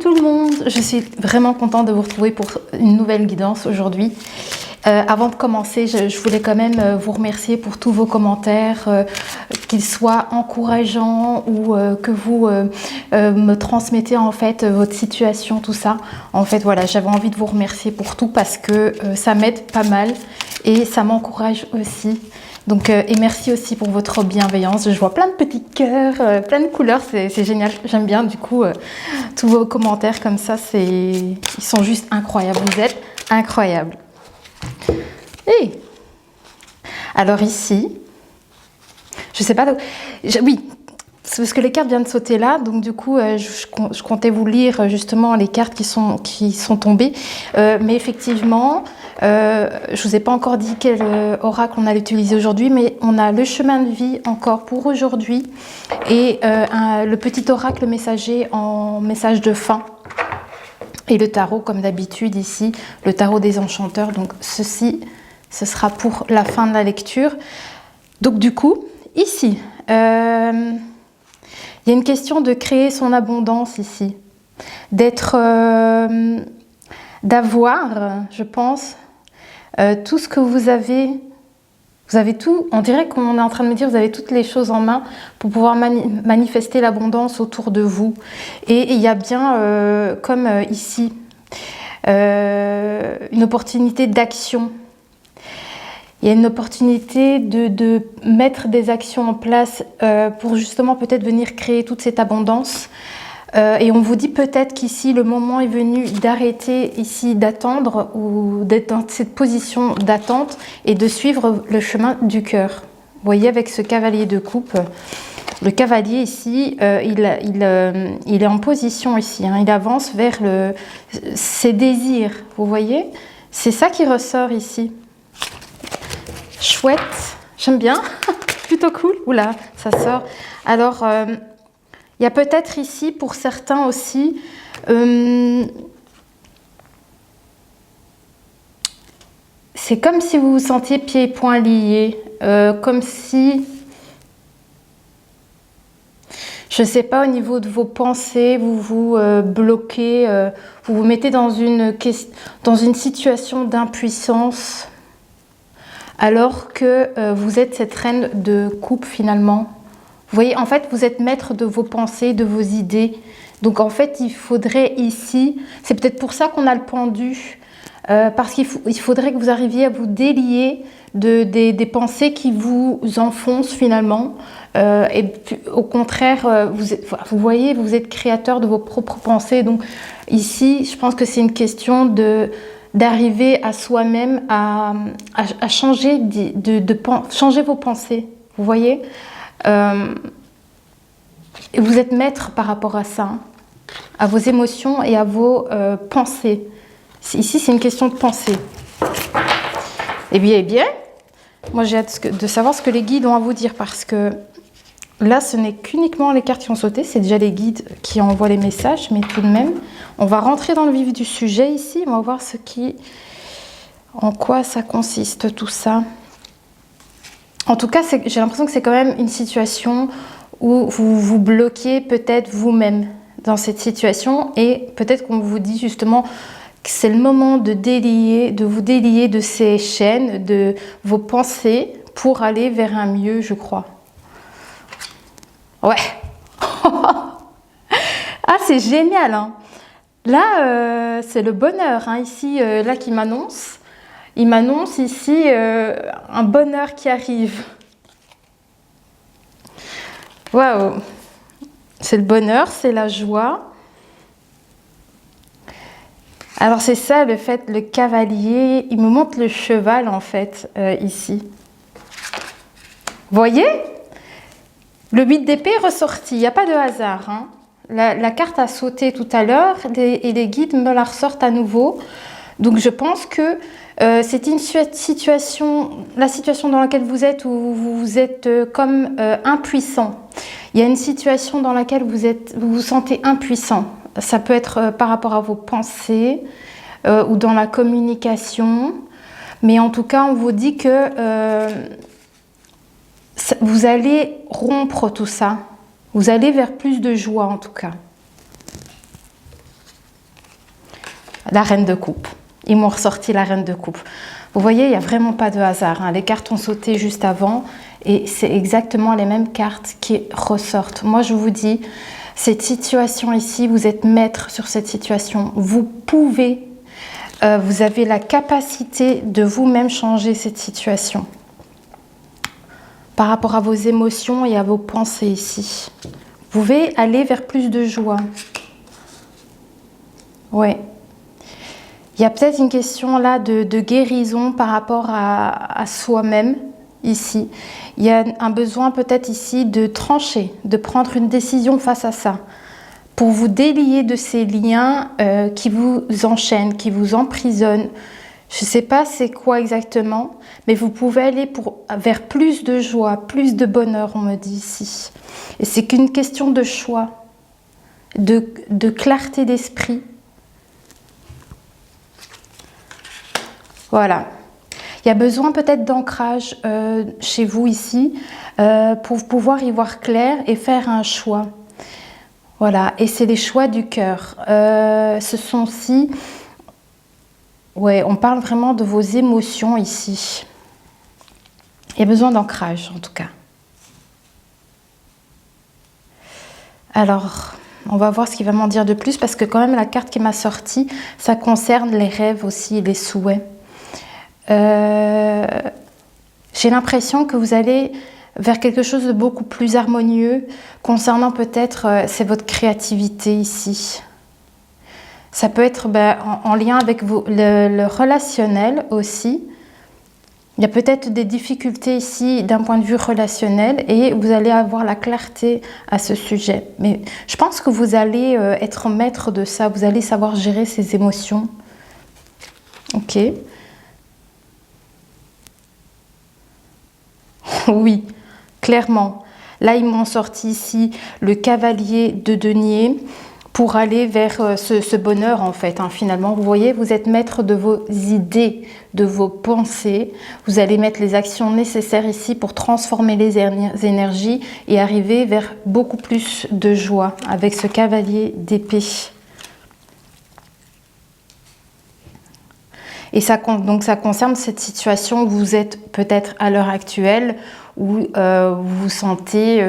tout le monde, je suis vraiment contente de vous retrouver pour une nouvelle guidance aujourd'hui. Avant de commencer, je voulais quand même vous remercier pour tous vos commentaires, qu'ils soient encourageants ou que vous me transmettez en fait votre situation, tout ça. En fait voilà, j'avais envie de vous remercier pour tout parce que ça m'aide pas mal et ça m'encourage aussi. Donc, et merci aussi pour votre bienveillance. Je vois plein de petits cœurs, plein de couleurs, c'est génial. J'aime bien du coup tous vos commentaires comme ça, ils sont juste incroyables. Vous êtes incroyables. Et alors ici, je sais pas, oui, c'est parce que les cartes viennent de sauter là, donc du coup je comptais vous lire justement les cartes qui sont tombées, mais effectivement je vous ai pas encore dit quel oracle on allait utiliser aujourd'hui, mais on a le chemin de vie encore pour aujourd'hui et le petit oracle messager en message de fin. Et le tarot, comme d'habitude ici, le tarot des enchanteurs. Donc ceci, ce sera pour la fin de la lecture. Donc du coup, ici, il y a une question de créer son abondance ici. D'avoir, je pense, tout ce que vous avez. Vous avez tout, on dirait qu'on est en train de me dire, vous avez toutes les choses en main pour pouvoir manifester l'abondance autour de vous. Et il y a bien, comme ici, une opportunité d'action. Il y a une opportunité de mettre des actions en place pour justement peut-être venir créer toute cette abondance. Et on vous dit peut-être qu'ici, le moment est venu d'arrêter ici, d'attendre ou d'être dans cette position d'attente et de suivre le chemin du cœur. Vous voyez, avec ce cavalier de coupe, le cavalier ici, il est en position ici, hein, il avance vers ses désirs, vous voyez? C'est ça qui ressort ici. Chouette, j'aime bien, plutôt cool. Oula, ça sort. Alors... il y a peut-être ici, pour certains aussi, c'est comme si vous vous sentiez pieds et poings liés, comme si, je ne sais pas, au niveau de vos pensées, vous vous bloquez, vous vous mettez dans une situation d'impuissance, alors que vous êtes cette reine de coupe finalement. Vous voyez, en fait, vous êtes maître de vos pensées, de vos idées. Donc, en fait, il faudrait ici... C'est peut-être pour ça qu'on a le pendu. Parce qu'il faudrait que vous arriviez à vous délier des pensées qui vous enfoncent finalement. Et au contraire, vous voyez, vous êtes créateur de vos propres pensées. Donc, ici, je pense que c'est une question d'arriver à soi-même à changer, changer vos pensées. Vous voyez ? Et vous êtes maître par rapport à ça, hein, à vos émotions et à vos pensées. Ici, c'est une question de pensée. Eh bien, moi j'ai hâte de savoir ce que les guides ont à vous dire parce que là, ce n'est qu'uniquement les cartes qui ont sauté, c'est déjà les guides qui envoient les messages, mais tout de même, on va rentrer dans le vif du sujet ici, on va voir en quoi ça consiste tout ça. En tout cas, j'ai l'impression que c'est quand même une situation où vous vous bloquez peut-être vous-même dans cette situation et peut-être qu'on vous dit justement que c'est le moment de vous délier de ces chaînes, de vos pensées pour aller vers un mieux, je crois. Ouais. Ah, c'est génial, hein. Là, c'est le bonheur, hein, ici, là qui m'annonce. Il m'annonce ici un bonheur qui arrive. Waouh! C'est le bonheur, c'est la joie. Alors c'est ça le fait, le cavalier, il me montre le cheval en fait, ici. Vous voyez? Le 8 d'épée est ressorti, il n'y a pas de hasard, hein. La carte a sauté tout à l'heure et les guides me la ressortent à nouveau. Donc je pense que c'est une situation, la situation dans laquelle vous êtes où vous êtes comme impuissant. Il y a une situation dans laquelle vous vous sentez impuissant. Ça peut être par rapport à vos pensées ou dans la communication. Mais en tout cas, on vous dit que vous allez rompre tout ça. Vous allez vers plus de joie en tout cas. La reine de coupe. Ils m'ont ressorti la reine de coupe. Vous voyez, il n'y a vraiment pas de hasard, hein. Les cartes ont sauté juste avant et c'est exactement les mêmes cartes qui ressortent. Moi, je vous dis, cette situation ici, vous êtes maître sur cette situation. Vous pouvez, vous avez la capacité de vous-même changer cette situation par rapport à vos émotions et à vos pensées ici. Vous pouvez aller vers plus de joie. Ouais. Il y a peut-être une question là de guérison par rapport à soi-même ici. Il y a un besoin peut-être ici de trancher, de prendre une décision face à ça, pour vous délier de ces liens qui vous enchaînent, qui vous emprisonnent. Je ne sais pas c'est quoi exactement, mais vous pouvez aller vers plus de joie, plus de bonheur, on me dit ici. Et c'est qu'une question de choix, de clarté d'esprit. Voilà. Il y a besoin peut-être d'ancrage chez vous ici pour pouvoir y voir clair et faire un choix. Voilà. Et c'est les choix du cœur. Ce sont aussi... Ouais, on parle vraiment de vos émotions ici. Il y a besoin d'ancrage en tout cas. Alors, on va voir ce qu'il va m'en dire de plus parce que quand même la carte qui m'a sortie, ça concerne les rêves aussi, les souhaits. J'ai l'impression que vous allez vers quelque chose de beaucoup plus harmonieux concernant peut-être, c'est votre créativité ici. Ça peut être en lien avec le relationnel aussi. Il y a peut-être des difficultés ici d'un point de vue relationnel et vous allez avoir la clarté à ce sujet. Mais je pense que vous allez être maître de ça, vous allez savoir gérer ces émotions. Ok. Oui, clairement. Là, ils m'ont sorti ici le cavalier de denier pour aller vers ce bonheur en fait. Hein. Finalement, vous voyez, vous êtes maître de vos idées, de vos pensées. Vous allez mettre les actions nécessaires ici pour transformer les énergies et arriver vers beaucoup plus de joie avec ce cavalier d'épée. Et donc ça concerne cette situation où vous êtes peut-être à l'heure actuelle où vous vous sentez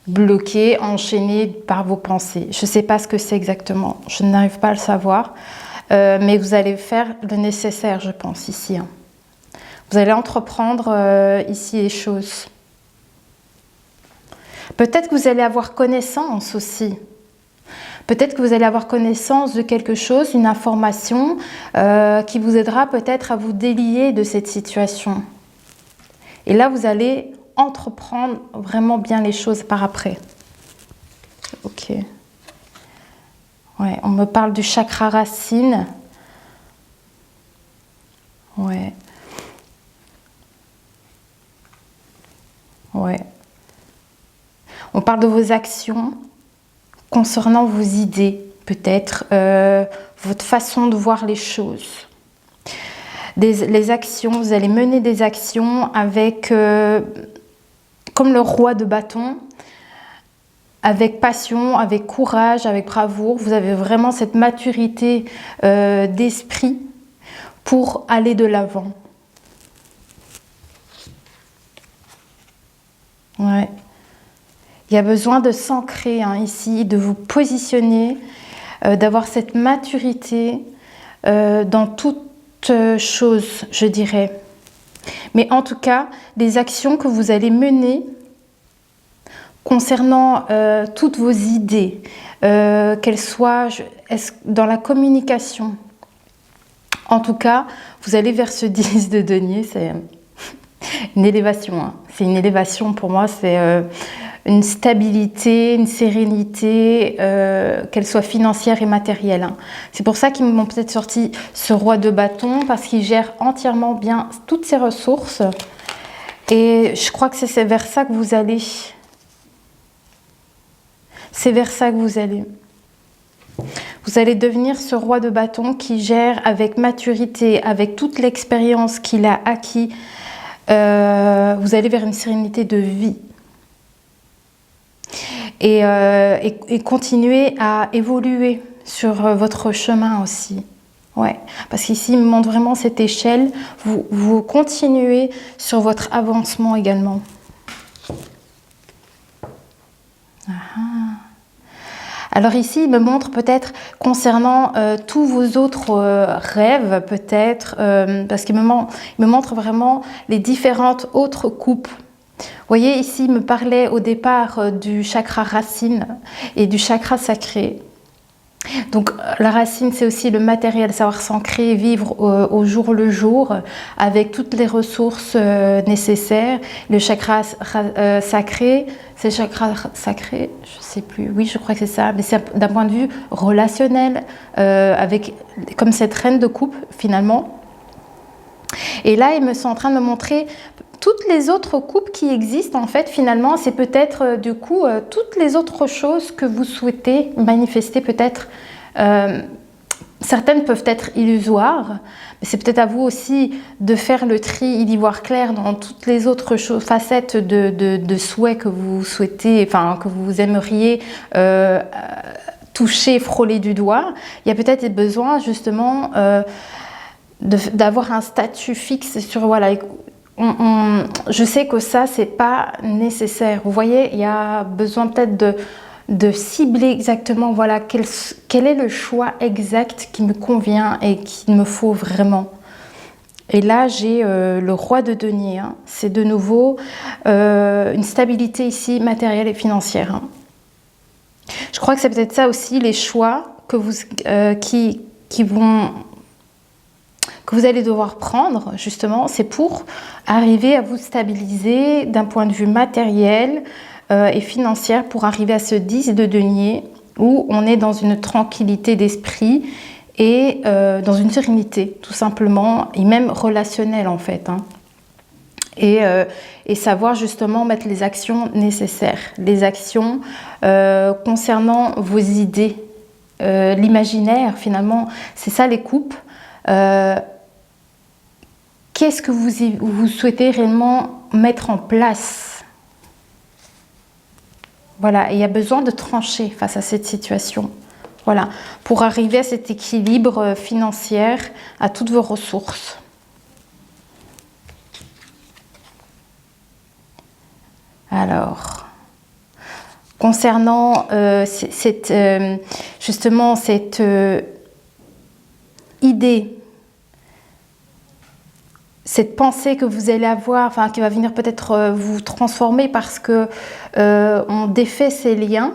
bloqué, enchaîné par vos pensées. Je ne sais pas ce que c'est exactement, je n'arrive pas à le savoir, mais vous allez faire le nécessaire, je pense, ici. Hein. Vous allez entreprendre ici les choses. Peut-être que vous allez avoir connaissance aussi. Peut-être que vous allez avoir connaissance de quelque chose, une information qui vous aidera peut-être à vous délier de cette situation. Et là, vous allez entreprendre vraiment bien les choses par après. Ok. Ouais, on me parle du chakra racine. Ouais. Ouais. On parle de vos actions concernant vos idées, peut-être, votre façon de voir les choses. Les actions, vous allez mener des actions avec, comme le roi de bâton, avec passion, avec courage, avec bravoure. Vous avez vraiment cette maturité d'esprit pour aller de l'avant. Ouais. Il y a besoin de s'ancrer hein, ici, de vous positionner, d'avoir cette maturité dans toute chose, je dirais. Mais en tout cas, les actions que vous allez mener concernant toutes vos idées, qu'elles soient dans la communication, en tout cas, vous allez vers ce 10 de denier, c'est une élévation. Hein. C'est une élévation pour moi, c'est une stabilité, une sérénité, qu'elle soit financière et matérielle. Hein. C'est pour ça qu'ils m'ont peut-être sorti ce roi de bâton, parce qu'il gère entièrement bien toutes ses ressources. Et je crois que c'est vers ça que vous allez. C'est vers ça que vous allez. Vous allez devenir ce roi de bâton qui gère avec maturité, avec toute l'expérience qu'il a acquis. Vous allez vers une sérénité de vie. et continuer à évoluer sur votre chemin aussi. Ouais, parce qu'ici, il me montre vraiment cette échelle. Vous continuez sur votre avancement également. Alors ici, il me montre peut-être concernant tous vos autres rêves, peut-être, parce qu'il me montre vraiment les différentes autres coupes. Vous voyez, ici, il me parlait au départ du chakra racine et du chakra sacré. Donc la racine, c'est aussi le matériel, savoir s'ancrer, vivre au jour le jour avec toutes les ressources nécessaires. Le chakra sacré, c'est le chakra sacré, je ne sais plus, oui je crois que c'est ça, mais c'est d'un point de vue relationnel, avec comme cette reine de coupe finalement. Et là, ils sont en train de me montrer toutes les autres coupes qui existent, en fait, finalement, c'est peut-être du coup toutes les autres choses que vous souhaitez manifester, peut-être. Certaines peuvent être illusoires, mais c'est peut-être à vous aussi de faire le tri et d'y voir clair dans toutes les autres facettes de souhaits que vous souhaitez, enfin, que vous aimeriez toucher, frôler du doigt. Il y a peut-être besoin, justement, d'avoir un statut fixe sur, voilà, je sais que ça, c'est pas nécessaire. Vous voyez, il y a besoin peut-être de cibler exactement, voilà, quel est le choix exact qui me convient et qu'il me faut vraiment. Et là, j'ai le roi de denier. Hein. C'est de nouveau une stabilité ici matérielle et financière. Hein. Je crois que c'est peut-être ça aussi, les choix que que vous allez devoir prendre, justement, c'est pour arriver à vous stabiliser d'un point de vue matériel et financier, pour arriver à ce 10 de denier où on est dans une tranquillité d'esprit et dans une sérénité, tout simplement, et même relationnelle en fait. Hein. Et savoir justement mettre les actions nécessaires, les actions concernant vos idées, l'imaginaire finalement, c'est ça les coupes. Qu'est-ce que vous souhaitez réellement mettre en place? Voilà, et il y a besoin de trancher face à cette situation. Voilà, pour arriver à cet équilibre financier, à toutes vos ressources. Alors, concernant justement cette idée, cette pensée que vous allez avoir, enfin qui va venir peut-être vous transformer parce que on défait ces liens,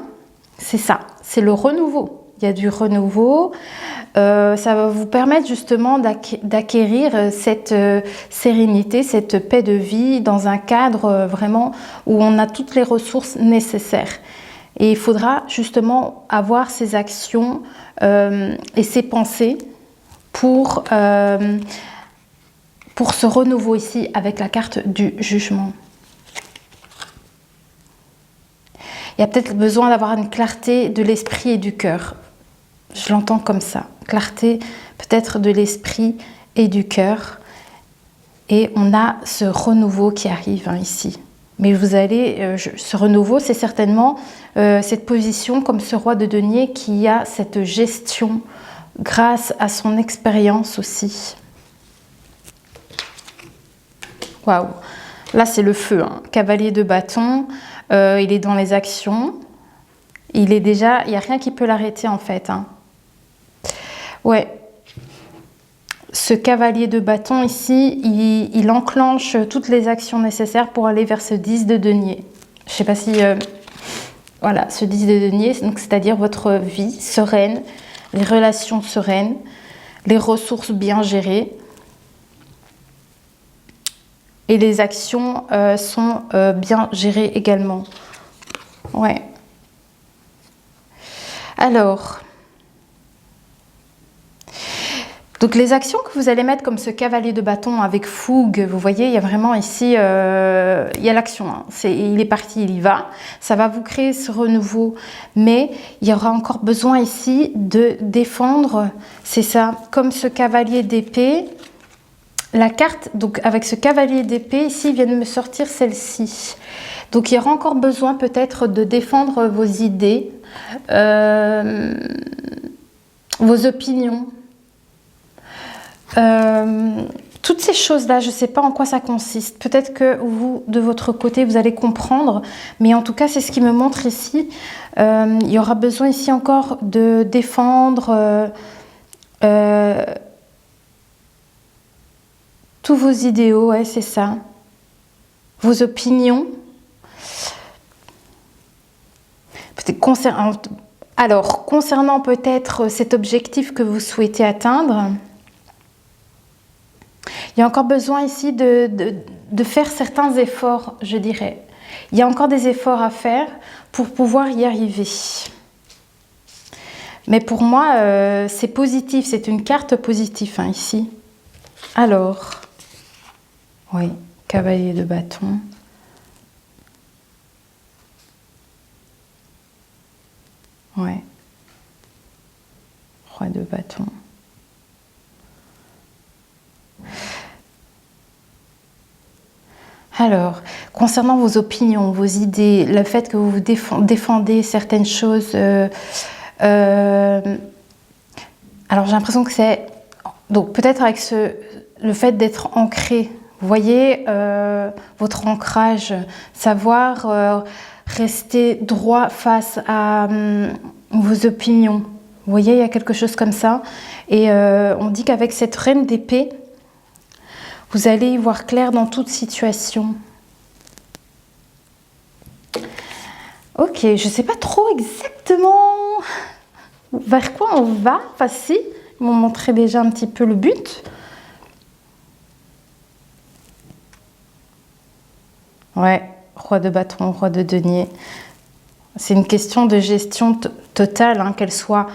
c'est ça, c'est le renouveau. Il y a du renouveau, ça va vous permettre justement d'acquérir cette sérénité, cette paix de vie dans un cadre vraiment où on a toutes les ressources nécessaires. Et il faudra justement avoir ces actions et ces pensées pour ce renouveau ici avec la carte du jugement. Il y a peut-être besoin d'avoir une clarté de l'esprit et du cœur. Je l'entends comme ça. Clarté peut-être de l'esprit et du cœur. Et on a ce renouveau qui arrive hein, ici. Mais vous allez, ce renouveau, c'est certainement cette position comme ce roi de denier qui a cette gestion grâce à son expérience aussi. Waouh! Là, c'est le feu. Hein. Cavalier de bâton, il est dans les actions. Il est déjà, il n'y a rien qui peut l'arrêter en fait. Hein. Ouais. Ce cavalier de bâton ici, il enclenche toutes les actions nécessaires pour aller vers ce 10 de denier. Je ne sais pas si... voilà, ce 10 de denier, c'est-à-dire votre vie sereine, les relations sereines, les ressources bien gérées. Et les actions sont bien gérées également. Ouais. Alors... Donc les actions que vous allez mettre comme ce cavalier de bâton avec fougue, vous voyez, il y a vraiment ici, il y a l'action, hein. Il est parti, il y va. Ça va vous créer ce renouveau, mais il y aura encore besoin ici de défendre, c'est ça, comme ce cavalier d'épée. La carte, donc avec ce cavalier d'épée, ici, vient de me sortir celle-ci. Donc, il y aura encore besoin peut-être de défendre vos idées, vos opinions. Toutes ces choses-là, je ne sais pas en quoi ça consiste. Peut-être que vous, de votre côté, vous allez comprendre. Mais en tout cas, c'est ce qui me montre ici. Il y aura besoin ici encore de défendre tous vos idéaux, ouais, c'est ça. Vos opinions. Concernant peut-être cet objectif que vous souhaitez atteindre, il y a encore besoin ici de faire certains efforts, je dirais. Il y a encore des efforts à faire pour pouvoir y arriver. Mais pour moi, c'est positif, c'est une carte positive hein, ici. Alors, oui, cavalier de bâton. Ouais. Roi de bâton. Alors, concernant vos opinions, vos idées, le fait que vous défendez certaines choses, alors j'ai l'impression que c'est... Donc peut-être avec le fait d'être ancré, vous voyez, votre ancrage, savoir rester droit face à vos opinions. Vous voyez, il y a quelque chose comme ça. Et on dit qu'avec cette reine d'épée, vous allez y voir clair dans toute situation. Ok, je ne sais pas trop exactement vers quoi on va. Enfin si, ils m'ont montré déjà un petit peu le but. Ouais, roi de bâton, roi de denier. C'est une question de gestion totale, hein, qu'elle soit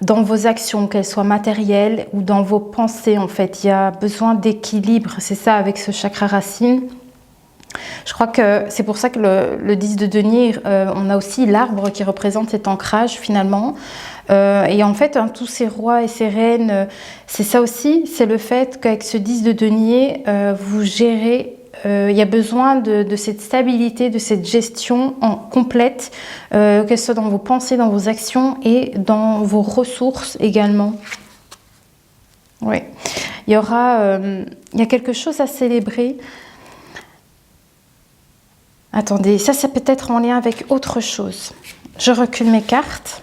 dans vos actions, qu'elles soient matérielles ou dans vos pensées en fait. Il y a besoin d'équilibre, c'est ça avec ce chakra racine. Je crois que c'est pour ça que le 10 de denier, on a aussi l'arbre qui représente cet ancrage finalement. Et en fait, hein, tous ces rois et ces reines, c'est ça aussi, c'est le fait qu'avec ce 10 de denier, vous gérez. Il y a besoin de cette stabilité, de cette gestion complète, qu'elle soit dans vos pensées, dans vos actions et dans vos ressources également. Oui, il y a quelque chose à célébrer. Attendez, ça peut être en lien avec autre chose. Je recule mes cartes.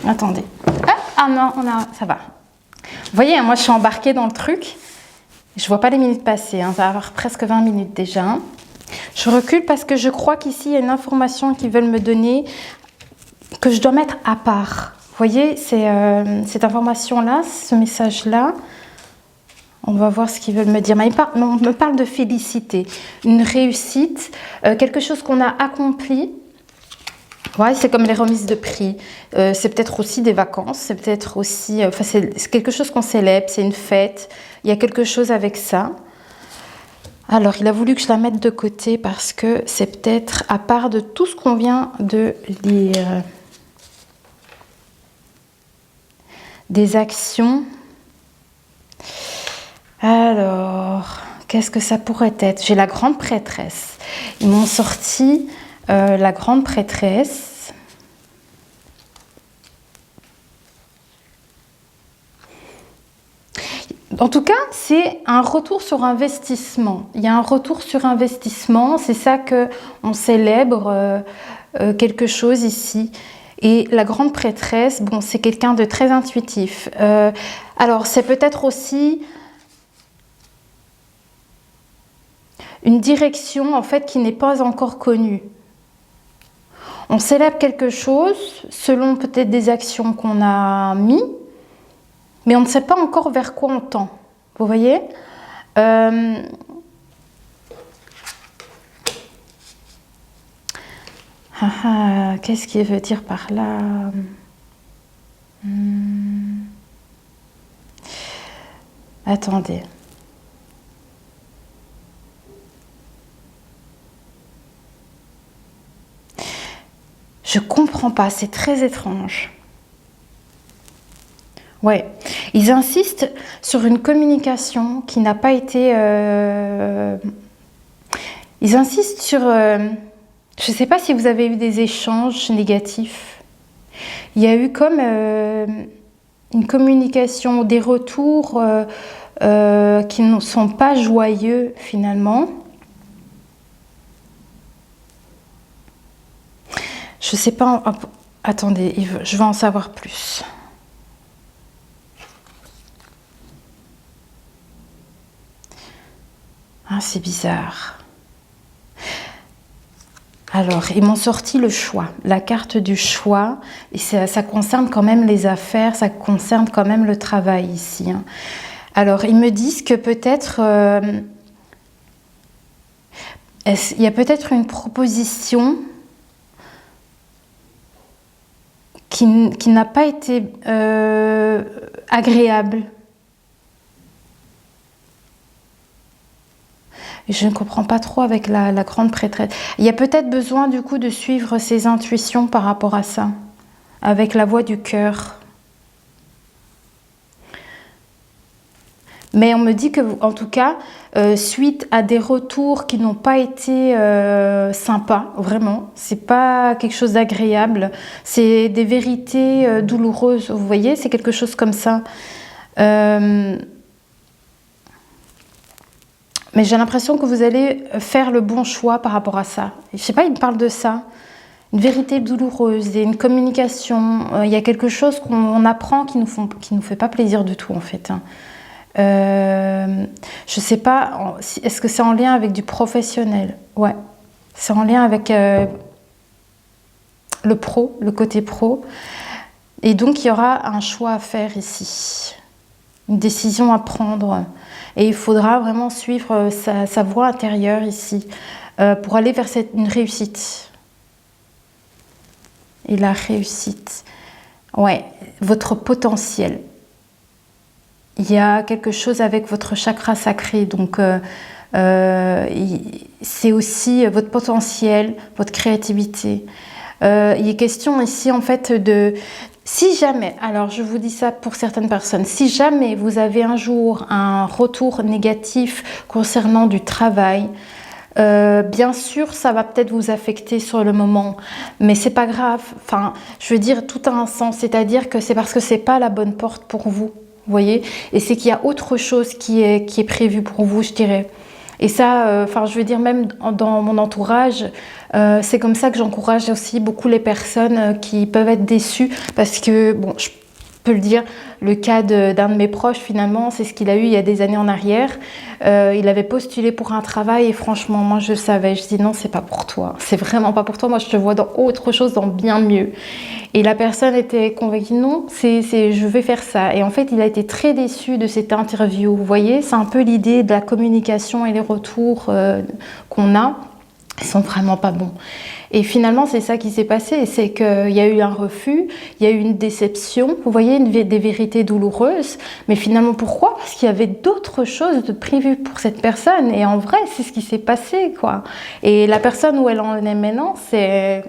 Attendez. Ah non, ça va. Vous voyez, moi je suis embarquée dans le truc. Je ne vois pas les minutes passer, hein. Ça va avoir presque 20 minutes déjà. Je recule parce que je crois qu'ici, il y a une information qu'ils veulent me donner que je dois mettre à part. Vous voyez, c'est cette information-là, ce message-là. On va voir ce qu'ils veulent me dire. Mais on me parle de félicité, une réussite, quelque chose qu'on a accompli. Ouais, c'est comme les remises de prix. C'est peut-être aussi des vacances, c'est peut-être aussi... Enfin, c'est quelque chose qu'on célèbre, c'est une fête. Il y a quelque chose avec ça. Alors, il a voulu que je la mette de côté parce que c'est peut-être à part de tout ce qu'on vient de lire. Des actions. Alors, qu'est-ce que ça pourrait être? J'ai la grande prêtresse. Ils m'ont sorti la grande prêtresse. En tout cas, c'est un retour sur investissement. Il y a un retour sur investissement, c'est ça qu'on célèbre quelque chose ici. Et la grande prêtresse, bon, c'est quelqu'un de très intuitif. Alors, c'est peut-être aussi une direction en fait qui n'est pas encore connue. On célèbre quelque chose selon peut-être des actions qu'on a mis, mais on ne sait pas encore vers quoi on tend. Vous voyez? Qu'est-ce qu'il veut dire par là? Attendez. Je comprends pas, c'est très étrange. Ouais, ils insistent sur une communication qui n'a pas été... Ils insistent sur Je ne sais pas si vous avez eu des échanges négatifs. Il y a eu comme une communication, des retours qui ne sont pas joyeux finalement. Je ne sais pas... Attendez, je vais en savoir plus. Ah, c'est bizarre. Alors, ils m'ont sorti le choix, la carte du choix. Et ça concerne quand même les affaires, ça concerne quand même le travail ici. Hein. Alors, ils me disent que peut-être... il y a peut-être une proposition qui n'a pas été agréable. Je ne comprends pas trop avec la grande prêtresse. Il y a peut-être besoin du coup de suivre ses intuitions par rapport à ça, avec la voix du cœur. Mais on me dit que, en tout cas, suite à des retours qui n'ont pas été sympas, vraiment, c'est pas quelque chose d'agréable, c'est des vérités douloureuses, vous voyez, c'est quelque chose comme ça. Mais j'ai l'impression que vous allez faire le bon choix par rapport à ça. Je sais pas, il me parle de ça. Une vérité douloureuse et une communication. Il y a quelque chose qu'on apprend qui nous fait pas plaisir du tout, en fait. Je sais pas, est-ce que c'est en lien avec du professionnel? Ouais, c'est en lien avec le pro, le côté pro. Et donc, il y aura un choix à faire ici. Une décision à prendre. Et il faudra vraiment suivre sa voie intérieure ici pour aller vers une réussite. Et la réussite, ouais, votre potentiel. Il y a quelque chose avec votre chakra sacré, donc c'est aussi votre potentiel, votre créativité. Il est question ici en fait de... Si jamais, alors je vous dis ça pour certaines personnes, si jamais vous avez un jour un retour négatif concernant du travail, bien sûr ça va peut-être vous affecter sur le moment, mais c'est pas grave. Enfin, je veux dire, tout a un sens, c'est-à-dire que c'est parce que c'est pas la bonne porte pour vous, vous voyez, et c'est qu'il y a autre chose qui est prévu pour vous, je dirais. Et ça, enfin, je veux dire, même dans mon entourage, c'est comme ça que j'encourage aussi beaucoup les personnes qui peuvent être déçues parce que, bon, je peux le dire, le cas d'un de mes proches, finalement, c'est ce qu'il a eu il y a des années en arrière. Il avait postulé pour un travail et franchement, moi, je savais. Je dis non, c'est pas pour toi. C'est vraiment pas pour toi. Moi, je te vois dans autre chose, dans bien mieux. Et la personne était convaincue, non, je vais faire ça. Et en fait, il a été très déçu de cette interview. Vous voyez, c'est un peu l'idée de la communication et les retours qu'on a. Ils sont vraiment pas bons. Et finalement, c'est ça qui s'est passé. C'est qu'il y a eu un refus, il y a eu une déception. Vous voyez, des vérités douloureuses. Mais finalement, pourquoi? Parce qu'il y avait d'autres choses de prévues pour cette personne. Et en vrai, c'est ce qui s'est passé, quoi. Et la personne où elle en est maintenant, c'est...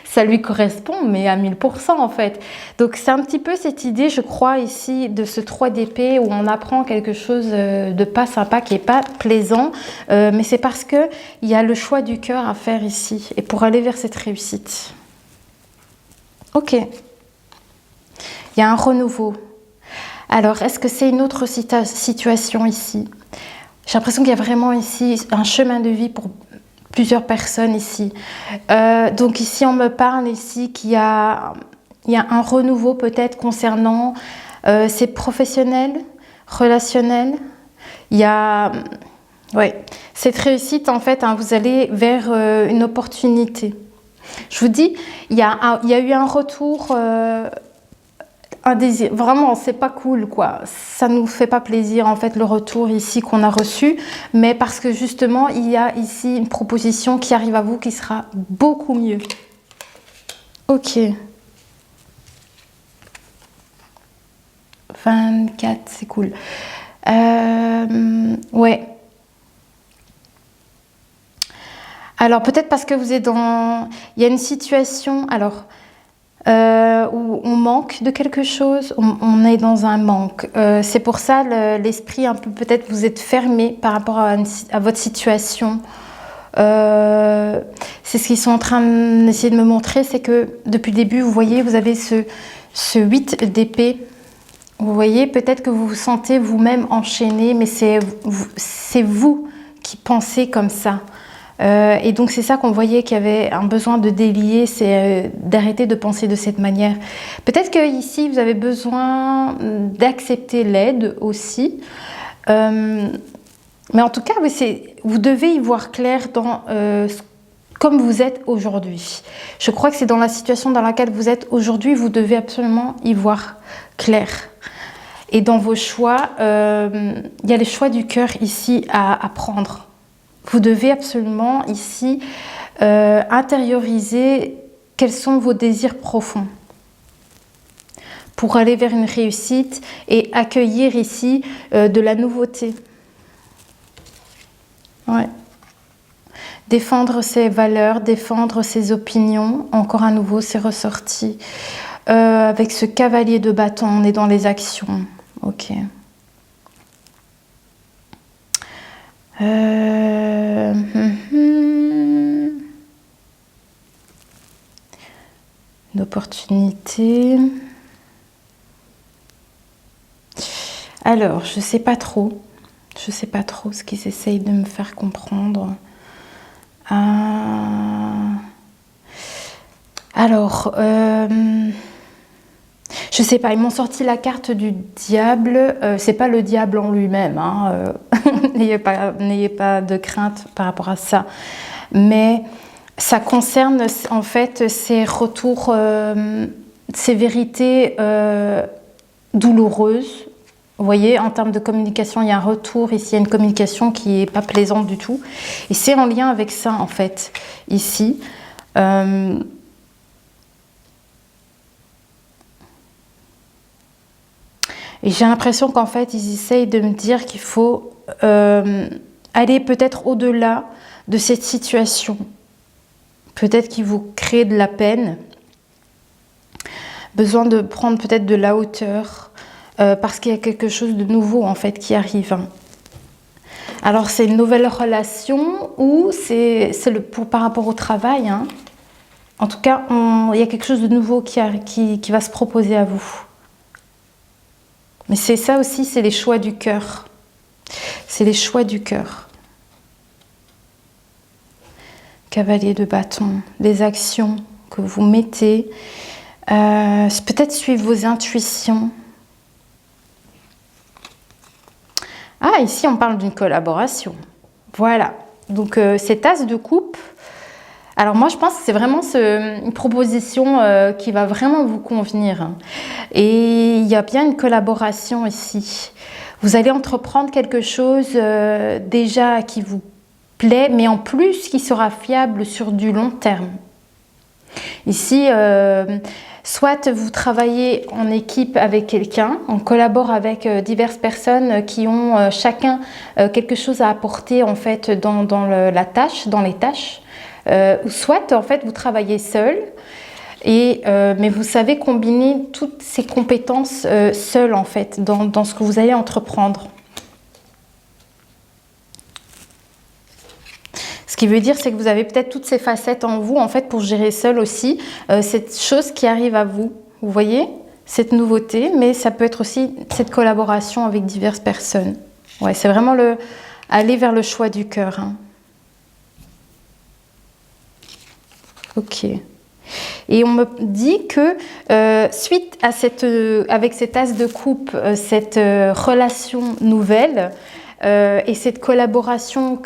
ça lui correspond, mais à 1000% en fait. Donc c'est un petit peu cette idée, je crois, ici, de ce 3 d'épée où on apprend quelque chose de pas sympa, qui est pas plaisant, mais c'est parce qu'il y a le choix du cœur à faire ici, et pour aller vers cette réussite. Ok. Il y a un renouveau. Alors, est-ce que c'est une autre situation ici? J'ai l'impression qu'il y a vraiment ici un chemin de vie pour plusieurs personnes ici. Donc ici, on me parle ici qu'il y a un renouveau peut-être concernant ces professionnels, relationnels. Il y a cette réussite en fait, hein, vous allez vers une opportunité. Je vous dis, il y a eu un retour, un désir. Vraiment, c'est pas cool, quoi. Ça nous fait pas plaisir, en fait, le retour ici qu'on a reçu. Mais parce que justement, il y a ici une proposition qui arrive à vous qui sera beaucoup mieux. Ok. 24, c'est cool. Ouais. Alors, peut-être parce que vous êtes dans... Il y a une situation... Alors... où on manque de quelque chose, on est dans un manque. C'est pour ça l'esprit un peu, peut-être vous êtes fermé par rapport à votre situation. C'est ce qu'ils sont en train d'essayer de me montrer, c'est que depuis le début, vous voyez, vous avez ce 8 d'épée. Vous voyez, peut-être que vous vous sentez vous-même enchaîné, mais c'est vous qui pensez comme ça. Et donc c'est ça qu'on voyait qu'il y avait un besoin de délier, c'est d'arrêter de penser de cette manière. Peut-être qu'ici, vous avez besoin d'accepter l'aide aussi. Mais en tout cas, vous devez y voir clair dans comme vous êtes aujourd'hui. Je crois que c'est dans la situation dans laquelle vous êtes aujourd'hui, vous devez absolument y voir clair. Et dans vos choix, il y a les choix du cœur ici à prendre. Vous devez absolument ici intérioriser quels sont vos désirs profonds pour aller vers une réussite et accueillir ici de la nouveauté. Ouais. Défendre ses valeurs, défendre ses opinions. Encore à nouveau, c'est ressorti. Avec ce cavalier de bâton, on est dans les actions. Ok. Une opportunité. Alors, je sais pas trop. Je sais pas trop ce qu'ils essayent de me faire comprendre. Alors, je sais pas, ils m'ont sorti la carte du diable. C'est pas le diable en lui-même, hein, n'ayez pas de crainte par rapport à ça. Mais ça concerne en fait ces retours, ces vérités douloureuses. Vous voyez, en termes de communication, il y a un retour. Ici, il y a une communication qui n'est pas plaisante du tout. Et c'est en lien avec ça, en fait, ici. Et j'ai l'impression qu'en fait, ils essayent de me dire qu'il faut aller peut-être au-delà de cette situation. Peut-être qu'ils vous créent de la peine. Besoin de prendre peut-être de la hauteur. Parce qu'il y a quelque chose de nouveau en fait qui arrive. Alors c'est une nouvelle relation ou c'est par rapport au travail. Hein. En tout cas, il y a quelque chose de nouveau qui va se proposer à vous. Mais c'est ça aussi, c'est les choix du cœur. C'est les choix du cœur. Cavalier de bâton, les actions que vous mettez. Peut-être suivre vos intuitions. Ah, ici, on parle d'une collaboration. Voilà. Donc, cet as de coupe. Alors, moi, je pense que c'est vraiment une proposition qui va vraiment vous convenir. Et il y a bien une collaboration ici. Vous allez entreprendre quelque chose déjà qui vous plaît, mais en plus qui sera fiable sur du long terme. Ici, soit vous travaillez en équipe avec quelqu'un, on collabore avec diverses personnes qui ont chacun quelque chose à apporter en fait dans les tâches, ou soit en fait vous travaillez seul, mais vous savez combiner toutes ces compétences seul en fait dans ce que vous allez entreprendre. Ce qui veut dire, c'est que vous avez peut-être toutes ces facettes en vous, en fait, pour gérer seul aussi cette chose qui arrive à vous. Vous voyez, cette nouveauté, mais ça peut être aussi cette collaboration avec diverses personnes. Ouais, c'est vraiment aller vers le choix du cœur. Hein. Ok. Et on me dit que suite à avec cet as de coupe, cette relation nouvelle et cette collaboration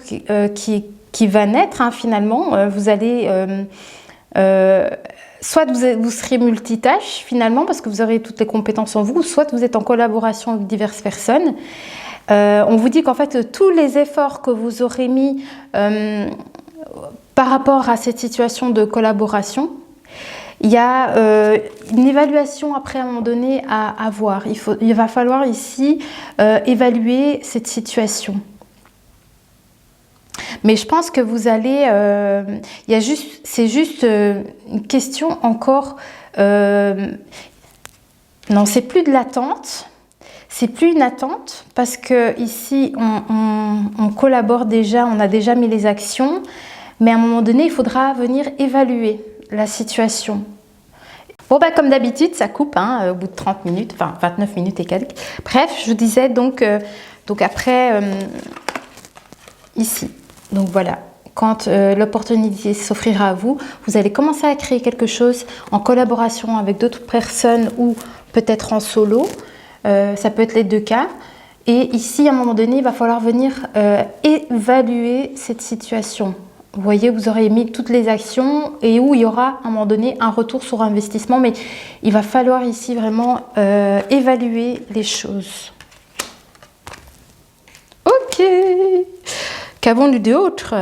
qui va naître, hein, finalement, vous allez... soit vous serez multitâche, finalement, parce que vous aurez toutes les compétences en vous, soit vous êtes en collaboration avec diverses personnes. On vous dit qu'en fait, tous les efforts que vous aurez mis par rapport à cette situation de collaboration, il y a une évaluation après à un moment donné à avoir. Il va falloir ici évaluer cette situation. Mais je pense que vous allez... c'est juste une question encore... non, c'est plus de l'attente. C'est plus une attente parce que ici, on collabore déjà, on a déjà mis les actions. Mais à un moment donné, il faudra venir évaluer la situation. Bon, bah, comme d'habitude, ça coupe au bout de 30 minutes, enfin 29 minutes et quelques. Bref, je vous disais donc après, ici. Donc voilà, quand l'opportunité s'offrira à vous, vous allez commencer à créer quelque chose en collaboration avec d'autres personnes ou peut-être en solo. Ça peut être les deux cas. Et ici, à un moment donné, il va falloir venir évaluer cette situation. Vous voyez, vous aurez mis toutes les actions et où il y aura à un moment donné un retour sur investissement. Mais il va falloir ici vraiment évaluer les choses. Ok. Qu'avons-nous d'autre?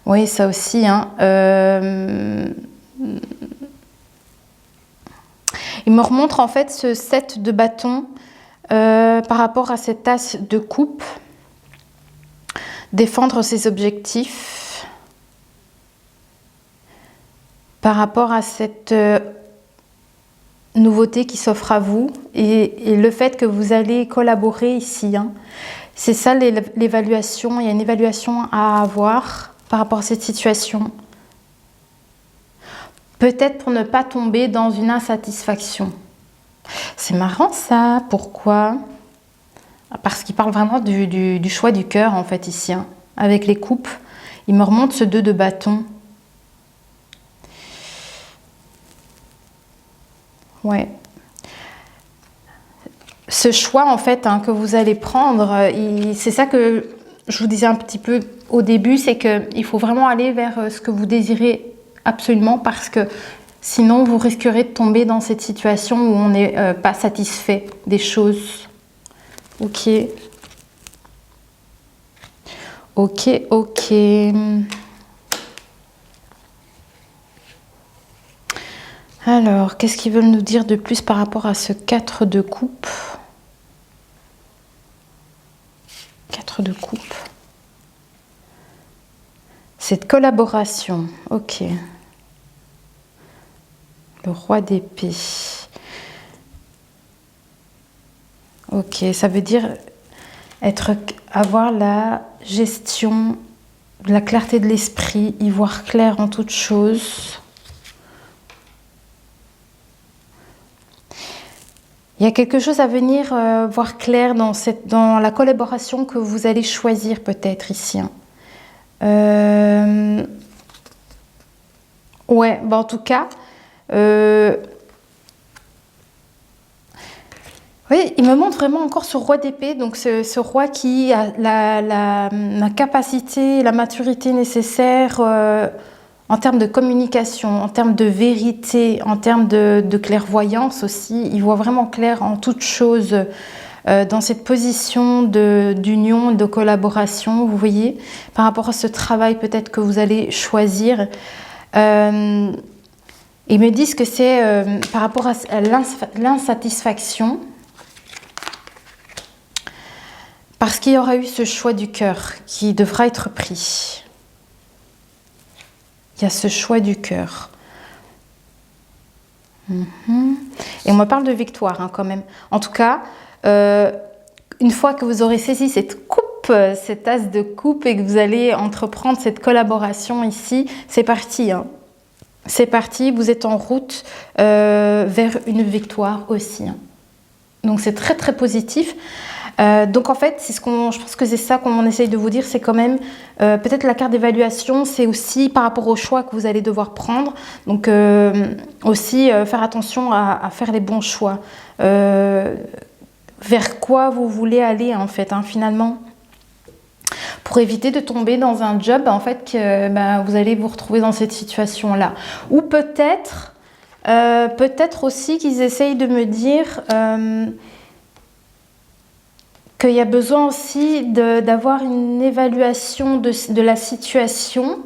Oui, ça aussi. Il me remontre en fait ce 7 de bâton par rapport à cette as de coupe. Défendre ses objectifs par rapport à cette nouveauté qui s'offre à vous et le fait que vous allez collaborer ici. C'est ça l'évaluation. Il y a une évaluation à avoir par rapport à cette situation. Peut-être pour ne pas tomber dans une insatisfaction. C'est marrant ça. Pourquoi ? Parce qu'il parle vraiment du choix du cœur en fait ici. Avec les coupes, il me remonte ce 2 de bâton. Ouais. Ce choix en fait que vous allez prendre, c'est ça que je vous disais un petit peu au début, c'est qu'il faut vraiment aller vers ce que vous désirez absolument parce que sinon vous risquerez de tomber dans cette situation où on n'est pas satisfait des choses. Ok. Ok, ok. Alors, qu'est-ce qu'ils veulent nous dire de plus par rapport à ce 4 de coupe? 4 de coupe. Cette collaboration, ok. Le roi d'épée. Ok, ça veut dire avoir la gestion, la clarté de l'esprit, y voir clair en toute chose. Il y a quelque chose à venir voir clair dans la collaboration que vous allez choisir peut-être ici. Ouais, bah en tout cas, oui, il me montre vraiment encore ce roi d'épée, donc ce roi qui a la capacité, la maturité nécessaire en termes de communication, en termes de vérité, en termes de clairvoyance aussi. Il voit vraiment clair en toute chose dans cette position d'union, de collaboration, vous voyez, par rapport à ce travail peut-être que vous allez choisir. Ils me disent que c'est par rapport à l'insatisfaction, parce qu'il y aura eu ce choix du cœur qui devra être pris. Il y a ce choix du cœur. Et on me parle de victoire quand même. En tout cas, une fois que vous aurez saisi cette coupe, cette as de coupe et que vous allez entreprendre cette collaboration ici, c'est parti. C'est parti, vous êtes en route vers une victoire aussi. Donc c'est très très positif. Donc en fait, je pense que c'est ça qu'on essaye de vous dire, c'est quand même peut-être la carte d'évaluation, c'est aussi par rapport au choix que vous allez devoir prendre. Donc aussi faire attention à faire les bons choix. Vers quoi vous voulez aller en fait, finalement. Pour éviter de tomber dans un job en fait que vous allez vous retrouver dans cette situation-là. Ou peut-être aussi qu'ils essayent de me dire qu'il y a besoin aussi d'avoir une évaluation de la situation,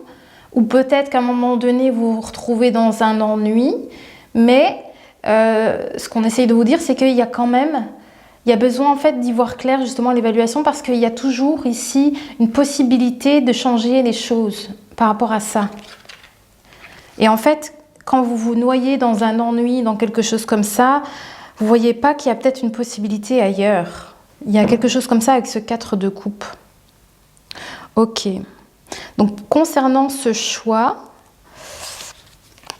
ou peut-être qu'à un moment donné vous vous retrouvez dans un ennui, mais ce qu'on essaye de vous dire, c'est qu'il y a quand même, il y a besoin en fait d'y voir clair justement l'évaluation, parce qu'il y a toujours ici une possibilité de changer les choses par rapport à ça. Et en fait, quand vous vous noyez dans un ennui, dans quelque chose comme ça, vous ne voyez pas qu'il y a peut-être une possibilité ailleurs. Il y a quelque chose comme ça avec ce 4 de coupe. Ok. Donc, concernant ce choix,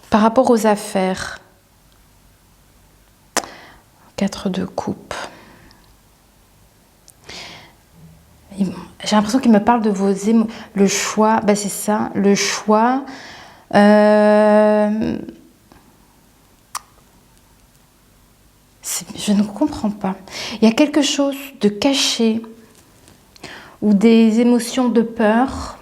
par rapport aux affaires, 4 de coupe. J'ai l'impression qu'il me parle de vos émotions. Le choix, ben c'est ça, le choix. Je ne comprends pas. Il y a quelque chose de caché ou des émotions de peur.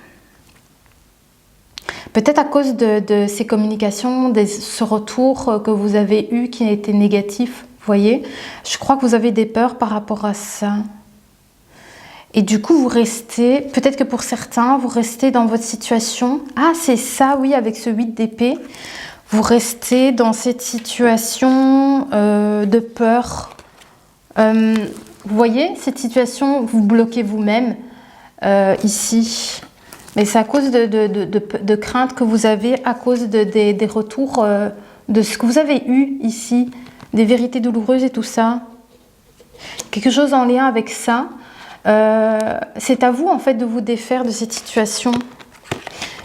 Peut-être à cause de ces communications, ce retour que vous avez eu qui a été négatif. Vous voyez, je crois que vous avez des peurs par rapport à ça. Et du coup, vous restez, peut-être que pour certains, vous restez dans votre situation. Ah, c'est ça, oui, avec ce 8 d'épée. Vous restez dans cette situation de peur. Vous voyez, cette situation, vous bloquez vous-même ici. Mais c'est à cause de craintes que vous avez, à cause des retours de ce que vous avez eu ici, des vérités douloureuses et tout ça. Quelque chose en lien avec ça. C'est à vous en fait de vous défaire de cette situation.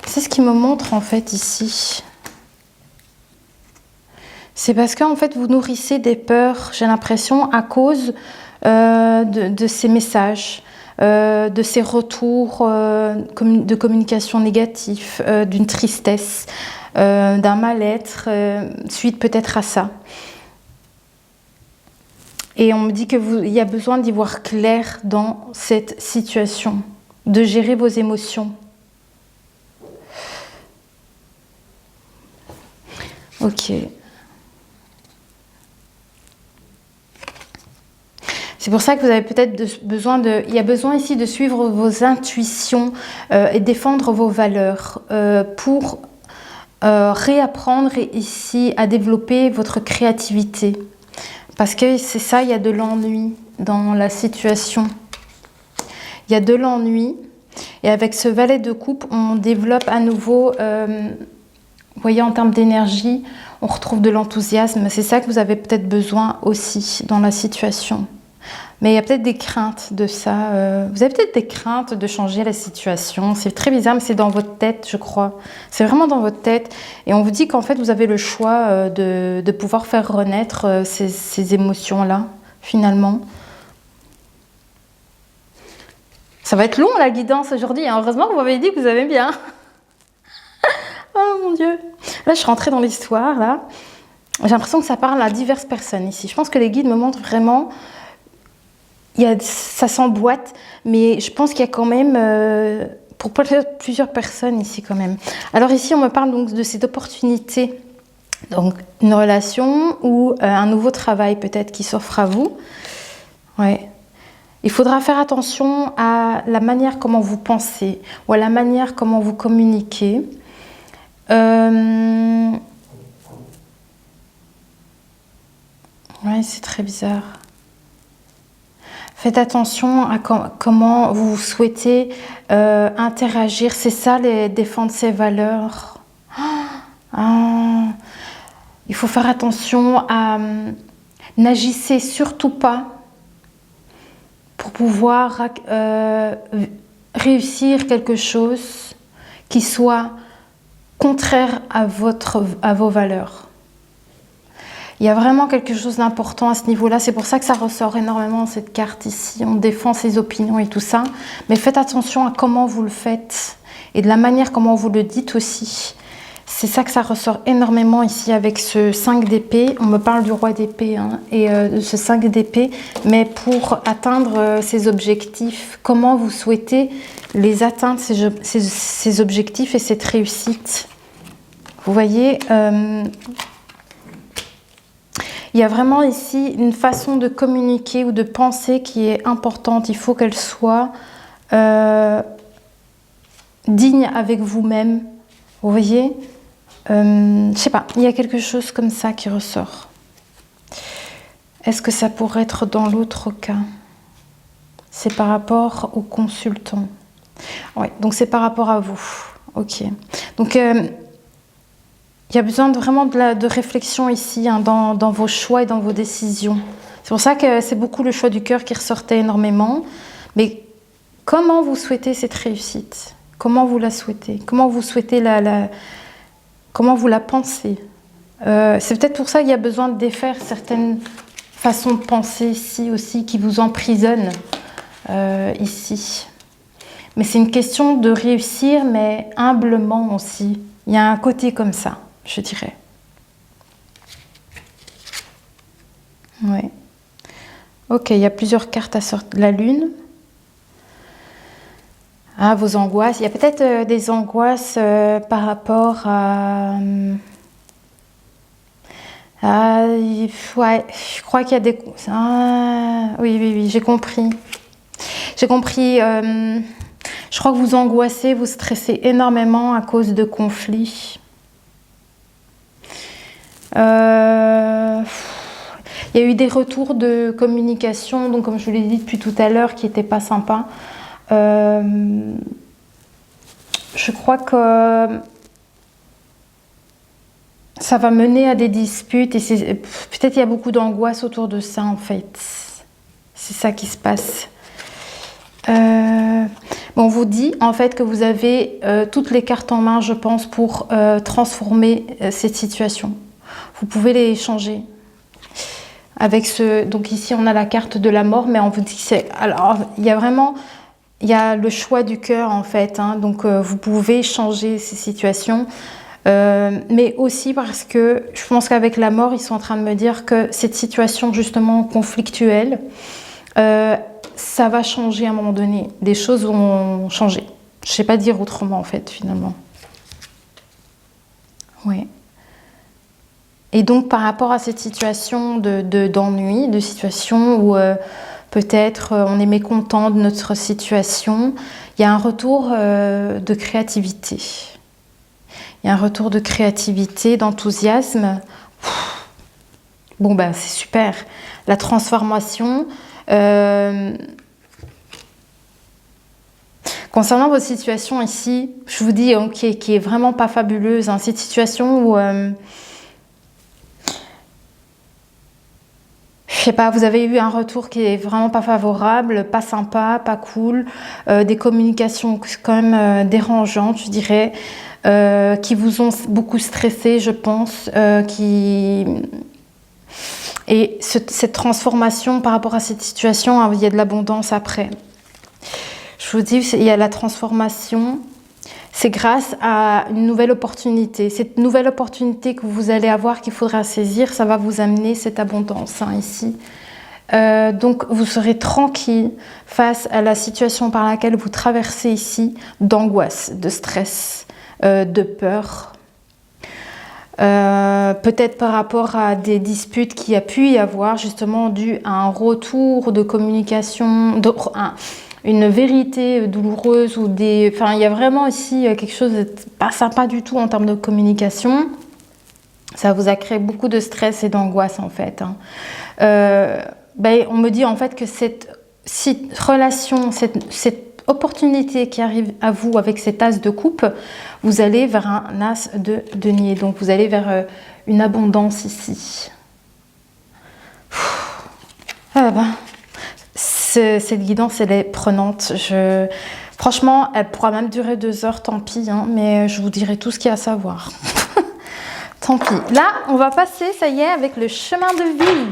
C'est ce qui me montre en fait ici. C'est parce qu'en fait vous nourrissez des peurs, j'ai l'impression, à cause de ces messages, de ces retours de communication négatifs, d'une tristesse, d'un mal-être, suite peut-être à ça. Et on me dit qu'il y a besoin d'y voir clair dans cette situation, de gérer vos émotions. Ok. C'est pour ça que vous avez peut-être besoin de... Il y a besoin ici de suivre vos intuitions et défendre vos valeurs pour réapprendre ici à développer votre créativité. Parce que c'est ça, il y a de l'ennui dans la situation. Il y a de l'ennui. Et avec ce valet de coupe, on développe à nouveau, vous voyez, en termes d'énergie, on retrouve de l'enthousiasme. C'est ça que vous avez peut-être besoin aussi dans la situation. Mais il y a peut-être des craintes de ça. Vous avez peut-être des craintes de changer la situation. C'est très bizarre, mais c'est dans votre tête, je crois. C'est vraiment dans votre tête. Et on vous dit qu'en fait, vous avez le choix de pouvoir faire renaître ces émotions-là, finalement. Ça va être long, la guidance, aujourd'hui. Heureusement que vous m'avez dit que vous aimez bien. Oh, mon Dieu. Là, je suis rentrée dans l'histoire, là. J'ai l'impression que ça parle à diverses personnes ici. Je pense que les guides me montrent vraiment... ça s'emboîte, mais je pense qu'il y a quand même, pour plusieurs personnes ici quand même. Alors ici, on me parle donc de cette opportunité, donc une relation ou un nouveau travail peut-être qui s'offre à vous. Ouais. Il faudra faire attention à la manière comment vous pensez ou à la manière comment vous communiquez. Ouais, c'est très bizarre. Faites attention à comment vous souhaitez interagir. C'est ça, défendre ses valeurs. Il faut faire attention à... N'agissez surtout pas pour pouvoir réussir quelque chose qui soit contraire à vos valeurs. Il y a vraiment quelque chose d'important à ce niveau-là. C'est pour ça que ça ressort énormément cette carte ici. On défend ses opinions et tout ça. Mais faites attention à comment vous le faites et de la manière comment vous le dites aussi. C'est ça que ça ressort énormément ici avec ce 5 d'épée. On me parle du roi d'épée et de ce 5 d'épée. Mais pour atteindre ces objectifs, comment vous souhaitez les atteindre, ces objectifs et cette réussite. Vous voyez il y a vraiment ici une façon de communiquer ou de penser qui est importante. Il faut qu'elle soit digne avec vous-même. Vous voyez je sais pas, il y a quelque chose comme ça qui ressort. Est-ce que ça pourrait être dans l'autre cas? C'est par rapport au consultant. Oui, donc c'est par rapport à vous. Ok. Donc... il y a besoin vraiment de réflexion ici dans vos choix et dans vos décisions. C'est pour ça que c'est beaucoup le choix du cœur qui ressortait énormément. Mais Comment vous souhaitez cette réussite? Comment vous la souhaitez? Comment vous souhaitez comment vous la pensez? C'est peut-être pour ça qu'il y a besoin de défaire certaines façons de penser ici aussi qui vous emprisonnent ici. Mais c'est une question de réussir, mais humblement aussi. Il y a un côté comme ça, je dirais. Ouais. Ok, il y a plusieurs cartes à sortir. La lune. Ah, vos angoisses. Il y a peut-être des angoisses par rapport à... ouais, je crois qu'il y a des... Ah, oui, j'ai compris. J'ai compris. Je crois que vous angoissez, vous stressez énormément à cause de conflits. Il y a eu des retours de communication, donc comme je vous l'ai dit depuis tout à l'heure, qui n'étaient pas sympas. Je crois que ça va mener à des disputes et peut-être il y a beaucoup d'angoisse autour de ça en fait. C'est ça qui se passe. On vous dit en fait que vous avez toutes les cartes en main, je pense, pour transformer cette situation. Vous pouvez les changer. Donc ici on a la carte de la mort, mais on vous dit que c'est... Alors il y a le choix du cœur en fait, hein, donc vous pouvez changer ces situations, mais aussi parce que je pense qu'avec la mort, ils sont en train de me dire que cette situation justement conflictuelle, ça va changer à un moment donné. Des choses vont changer. Je ne sais pas dire autrement en fait finalement. Oui. Et donc par rapport à cette situation d'ennui, de situation où peut-être on est mécontent de notre situation, il y a un retour de créativité. Il y a un retour de créativité, d'enthousiasme. Bon ben c'est super. La transformation. Concernant votre situation ici, je vous dis qui est vraiment pas fabuleuse. Hein, cette situation où je sais pas, vous avez eu un retour qui est vraiment pas favorable, pas sympa, pas cool, des communications quand même dérangeantes, je dirais, qui vous ont beaucoup stressé, je pense, et cette transformation par rapport à cette situation, hein, il y a de l'abondance après. Je vous dis, il y a la transformation. C'est grâce à une nouvelle opportunité. Cette nouvelle opportunité que vous allez avoir, qu'il faudra saisir, ça va vous amener cette abondance hein, ici. Donc vous serez tranquille face à la situation par laquelle vous traversez ici, d'angoisse, de stress, de peur. Peut-être par rapport à des disputes qu'il y a pu y avoir, justement dû à un retour de communication, une vérité douloureuse ou des... Enfin, il y a vraiment ici quelque chose de pas sympa du tout en termes de communication. Ça vous a créé beaucoup de stress et d'angoisse en fait. Hein. On me dit en fait que cette relation, cette opportunité qui arrive à vous avec cet as de coupe, vous allez vers un as de denier. Donc vous allez vers une abondance ici. Ah ben... Cette guidance, elle est prenante. Franchement, elle pourra même durer 2 heures, tant pis. Hein, mais je vous dirai tout ce qu'il y a à savoir. Tant pis. Là, on va passer, ça y est, avec le chemin de vie.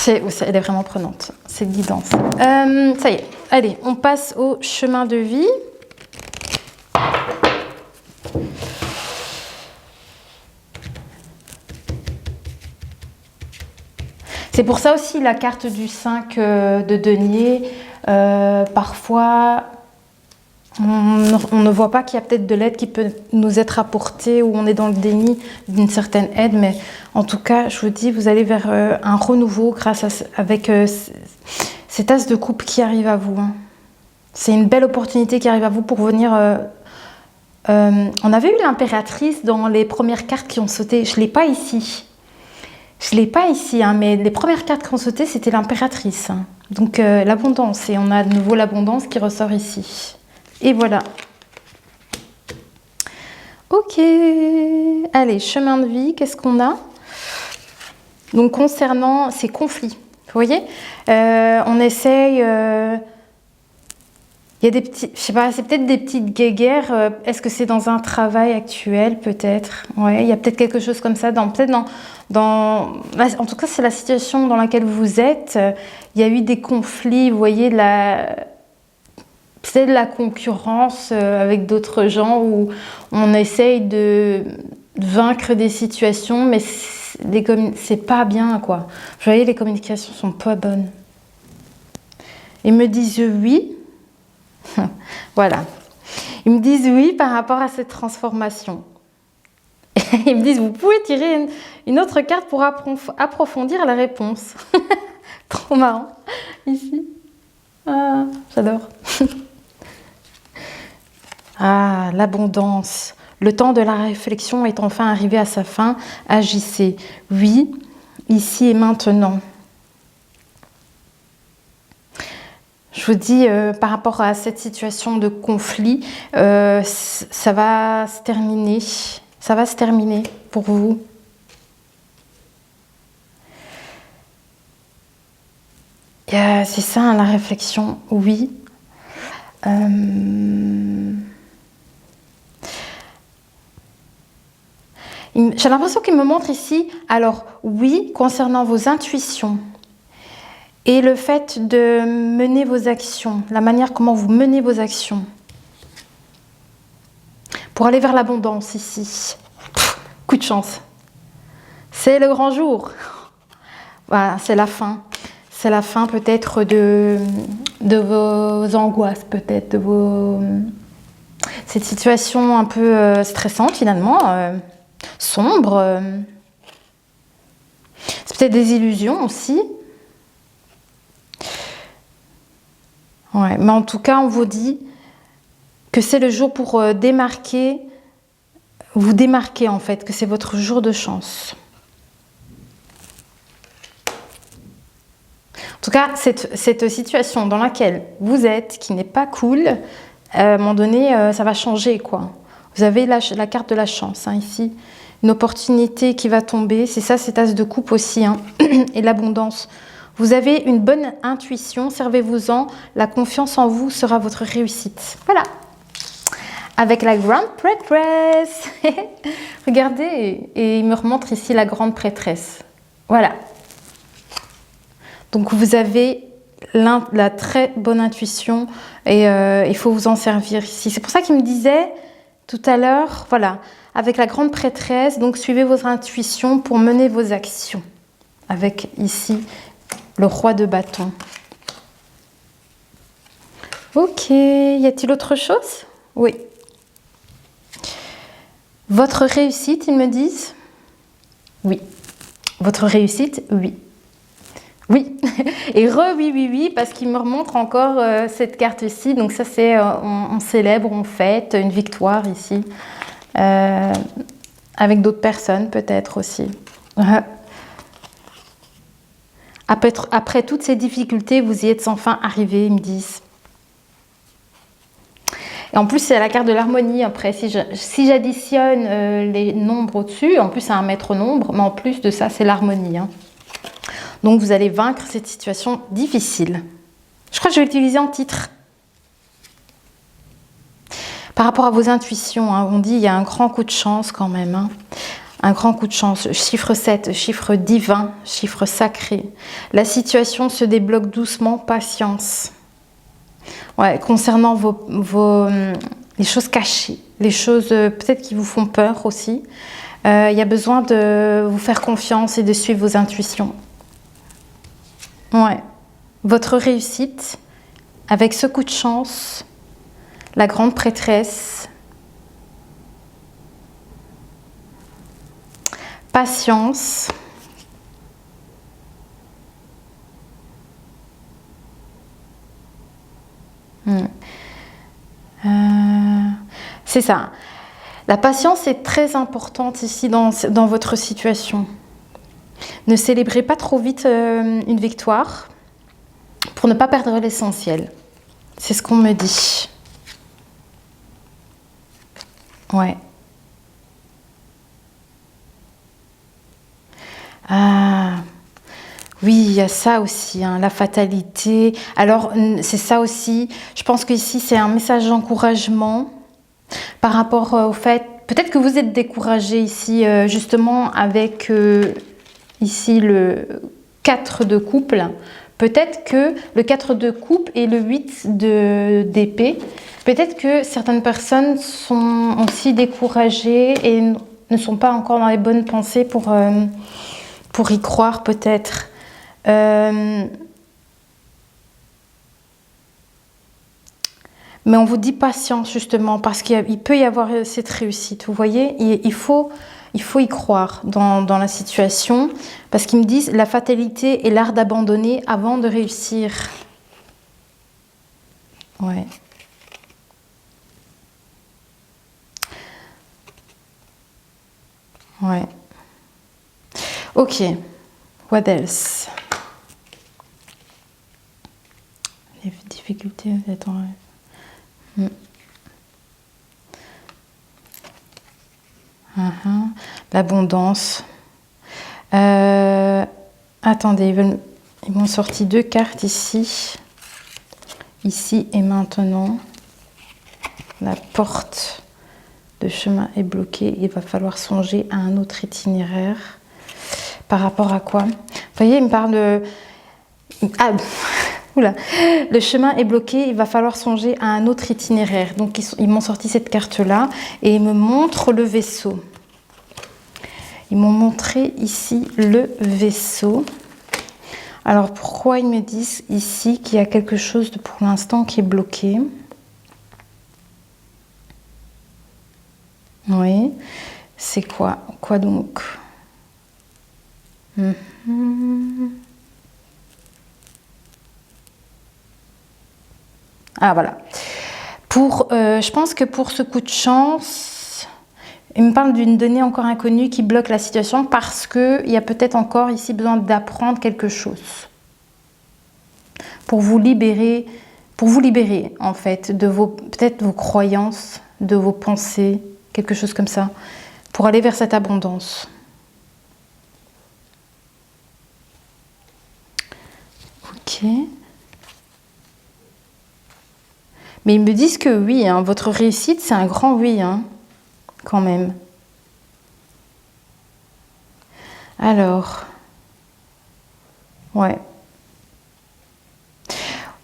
Elle est vraiment prenante, cette guidance. Ça y est. Allez, on passe au chemin de vie. C'est pour ça aussi la carte du 5 de denier, parfois on ne voit pas qu'il y a peut-être de l'aide qui peut nous être apportée ou on est dans le déni d'une certaine aide, mais en tout cas je vous dis vous allez vers un renouveau avec cet as de coupe qui arrive à vous. Hein. C'est une belle opportunité qui arrive à vous pour venir... on avait eu l'impératrice dans les premières cartes qui ont sauté, je ne l'ai pas ici. Je ne l'ai pas ici, hein, mais les premières cartes qui ont sauté, c'était l'impératrice. Hein. Donc l'abondance, et on a de nouveau l'abondance qui ressort ici. Et voilà. Ok. Allez, chemin de vie, qu'est-ce qu'on a? Donc concernant ces conflits. Vous voyez, on essaye... il y a des petits... Je sais pas, c'est peut-être des petites guéguerres. Est-ce que c'est dans un travail actuel, peut-être? Ouais, il y a peut-être quelque chose comme ça. Peut-être en tout cas, c'est la situation dans laquelle vous êtes. Il y a eu des conflits, vous voyez, c'est de la concurrence avec d'autres gens où on essaye de vaincre des situations, mais c'est pas bien, quoi. Vous voyez, les communications sont pas bonnes. Ils me disent oui. Voilà. Ils me disent oui par rapport à cette transformation. Ils me disent, vous pouvez tirer une autre carte pour approfondir la réponse. Trop marrant. Ici. Ah, j'adore. Ah, l'abondance. Le temps de la réflexion est enfin arrivé à sa fin. Agissez. Oui, ici et maintenant. Je vous dis, par rapport à cette situation de conflit, ça va se terminer. Ça va se terminer pour vous. C'est ça, hein, la réflexion. Oui. J'ai l'impression qu'il me montre ici, alors oui, concernant vos intuitions et le fait de mener vos actions, la manière comment vous menez vos actions pour aller vers l'abondance ici. Coup de chance. C'est le grand jour. Voilà, c'est la fin. C'est la fin peut-être de vos angoisses, peut-être de cette situation un peu stressante finalement. Sombre. C'est peut-être des illusions aussi. Ouais, mais en tout cas, on vous dit que c'est le jour pour vous démarquer en fait, que c'est votre jour de chance. En tout cas, cette situation dans laquelle vous êtes, qui n'est pas cool, à un moment donné, ça va changer, quoi. Vous avez la carte de la chance, hein, ici. Une opportunité qui va tomber. C'est ça, cet as de coupe aussi, hein, et l'abondance. Vous avez une bonne intuition, servez-vous-en. La confiance en vous sera votre réussite. Voilà. Avec la grande prêtresse. Regardez, et il me remontre ici la grande prêtresse. Voilà. Donc vous avez la très bonne intuition et il faut vous en servir ici. C'est pour ça qu'il me disait tout à l'heure, voilà, avec la grande prêtresse, donc suivez vos intuitions pour mener vos actions. Avec ici le roi de bâton. Ok, y a-t-il autre chose? Oui. Votre réussite, ils me disent? Oui. Votre réussite, oui. Oui, et oui, parce qu'il me remontre encore cette carte-ci. Donc ça, c'est on célèbre, on fête une victoire ici. Avec d'autres personnes, peut-être aussi. Après toutes ces difficultés, vous y êtes enfin arrivés, ils me disent. Et en plus, c'est la carte de l'harmonie. Après, si j'additionne les nombres au-dessus, en plus, c'est un maître nombre, mais en plus de ça, c'est l'harmonie, hein. Donc, vous allez vaincre cette situation difficile. Je crois que je vais l'utiliser en titre. Par rapport à vos intuitions, hein, on dit qu'il y a un grand coup de chance quand même. Hein. Un grand coup de chance. Chiffre 7, chiffre divin, chiffre sacré. La situation se débloque doucement, patience. Ouais, concernant les choses cachées, les choses peut-être qui vous font peur aussi. Il y a besoin de vous faire confiance et de suivre vos intuitions. Ouais. Votre réussite, avec ce coup de chance, la grande prêtresse, patience, c'est ça. La patience est très importante ici dans votre situation. Ne célébrez pas trop vite une victoire pour ne pas perdre l'essentiel. C'est ce qu'on me dit. Ouais. Ah, Oui, il y a ça aussi, hein, la fatalité. Alors, c'est ça aussi. Je pense qu'ici, c'est un message d'encouragement par rapport au fait, peut-être que vous êtes découragé ici, justement, avec ici le 4 de couple. Peut-être que le 4 de coupe et le 8 d'épée, peut-être que certaines personnes sont aussi découragées et ne sont pas encore dans les bonnes pensées pour y croire peut-être. Mais on vous dit patience justement parce qu'il peut y avoir cette réussite. Vous voyez, il faut y croire dans la situation parce qu'ils me disent la fatalité est l'art d'abandonner avant de réussir. Ouais. Ouais. Ok. What else? Les difficultés d'être en rêve. L'abondance. Attendez, ils m'ont sorti 2 cartes ici. Ici et maintenant. La porte de chemin est bloquée. Il va falloir songer à un autre itinéraire. Par rapport à quoi? Vous voyez, il me parle de... Ah, oula. Le chemin est bloqué, il va falloir songer à un autre itinéraire. Donc, ils m'ont sorti cette carte-là et ils me montrent le vaisseau. Ils m'ont montré ici le vaisseau. Alors, pourquoi ils me disent ici qu'il y a quelque chose de, pour l'instant, qui est bloqué? Oui. C'est quoi? Quoi donc? Ah, voilà. Je pense que pour ce coup de chance, il me parle d'une donnée encore inconnue qui bloque la situation parce qu'il y a peut-être encore ici besoin d'apprendre quelque chose. Pour vous libérer en fait de peut-être vos croyances, de vos pensées, quelque chose comme ça, pour aller vers cette abondance. Ok. Mais ils me disent que oui, hein, votre réussite, c'est un grand oui, hein, quand même. Alors, ouais.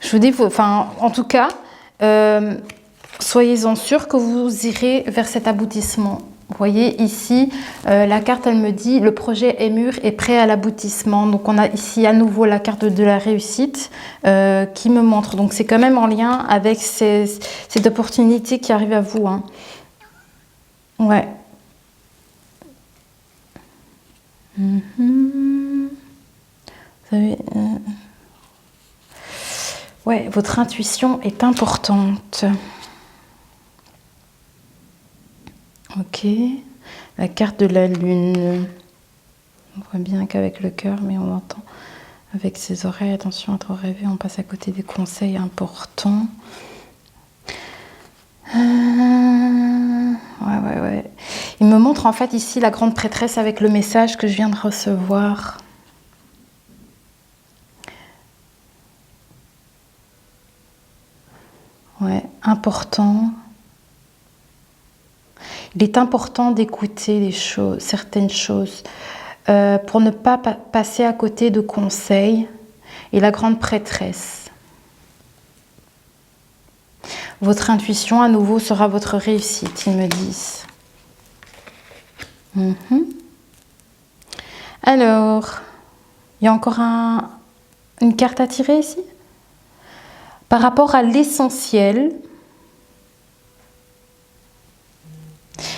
Je vous dis, en tout cas, soyez-en sûrs que vous irez vers cet aboutissement. Vous voyez ici, la carte, elle me dit, le projet est mûr et prêt à l'aboutissement. Donc, on a ici à nouveau la carte de la réussite qui me montre. Donc, c'est quand même en lien avec cette opportunité qui arrive à vous. Hein. Ouais. Vous savez, ouais, votre intuition est importante. Ok, la carte de la lune. On voit bien qu'avec le cœur, mais on entend avec ses oreilles. Attention à trop rêver, on passe à côté des conseils importants. Ouais. Il me montre en fait ici la grande prêtresse avec le message que je viens de recevoir. Ouais, important. Il est important d'écouter les choses, certaines choses, pour ne pas passer à côté de conseils. Et la grande prêtresse. Votre intuition, à nouveau, sera votre réussite, ils me disent. Alors, il y a encore une carte à tirer ici. Par rapport à l'essentiel,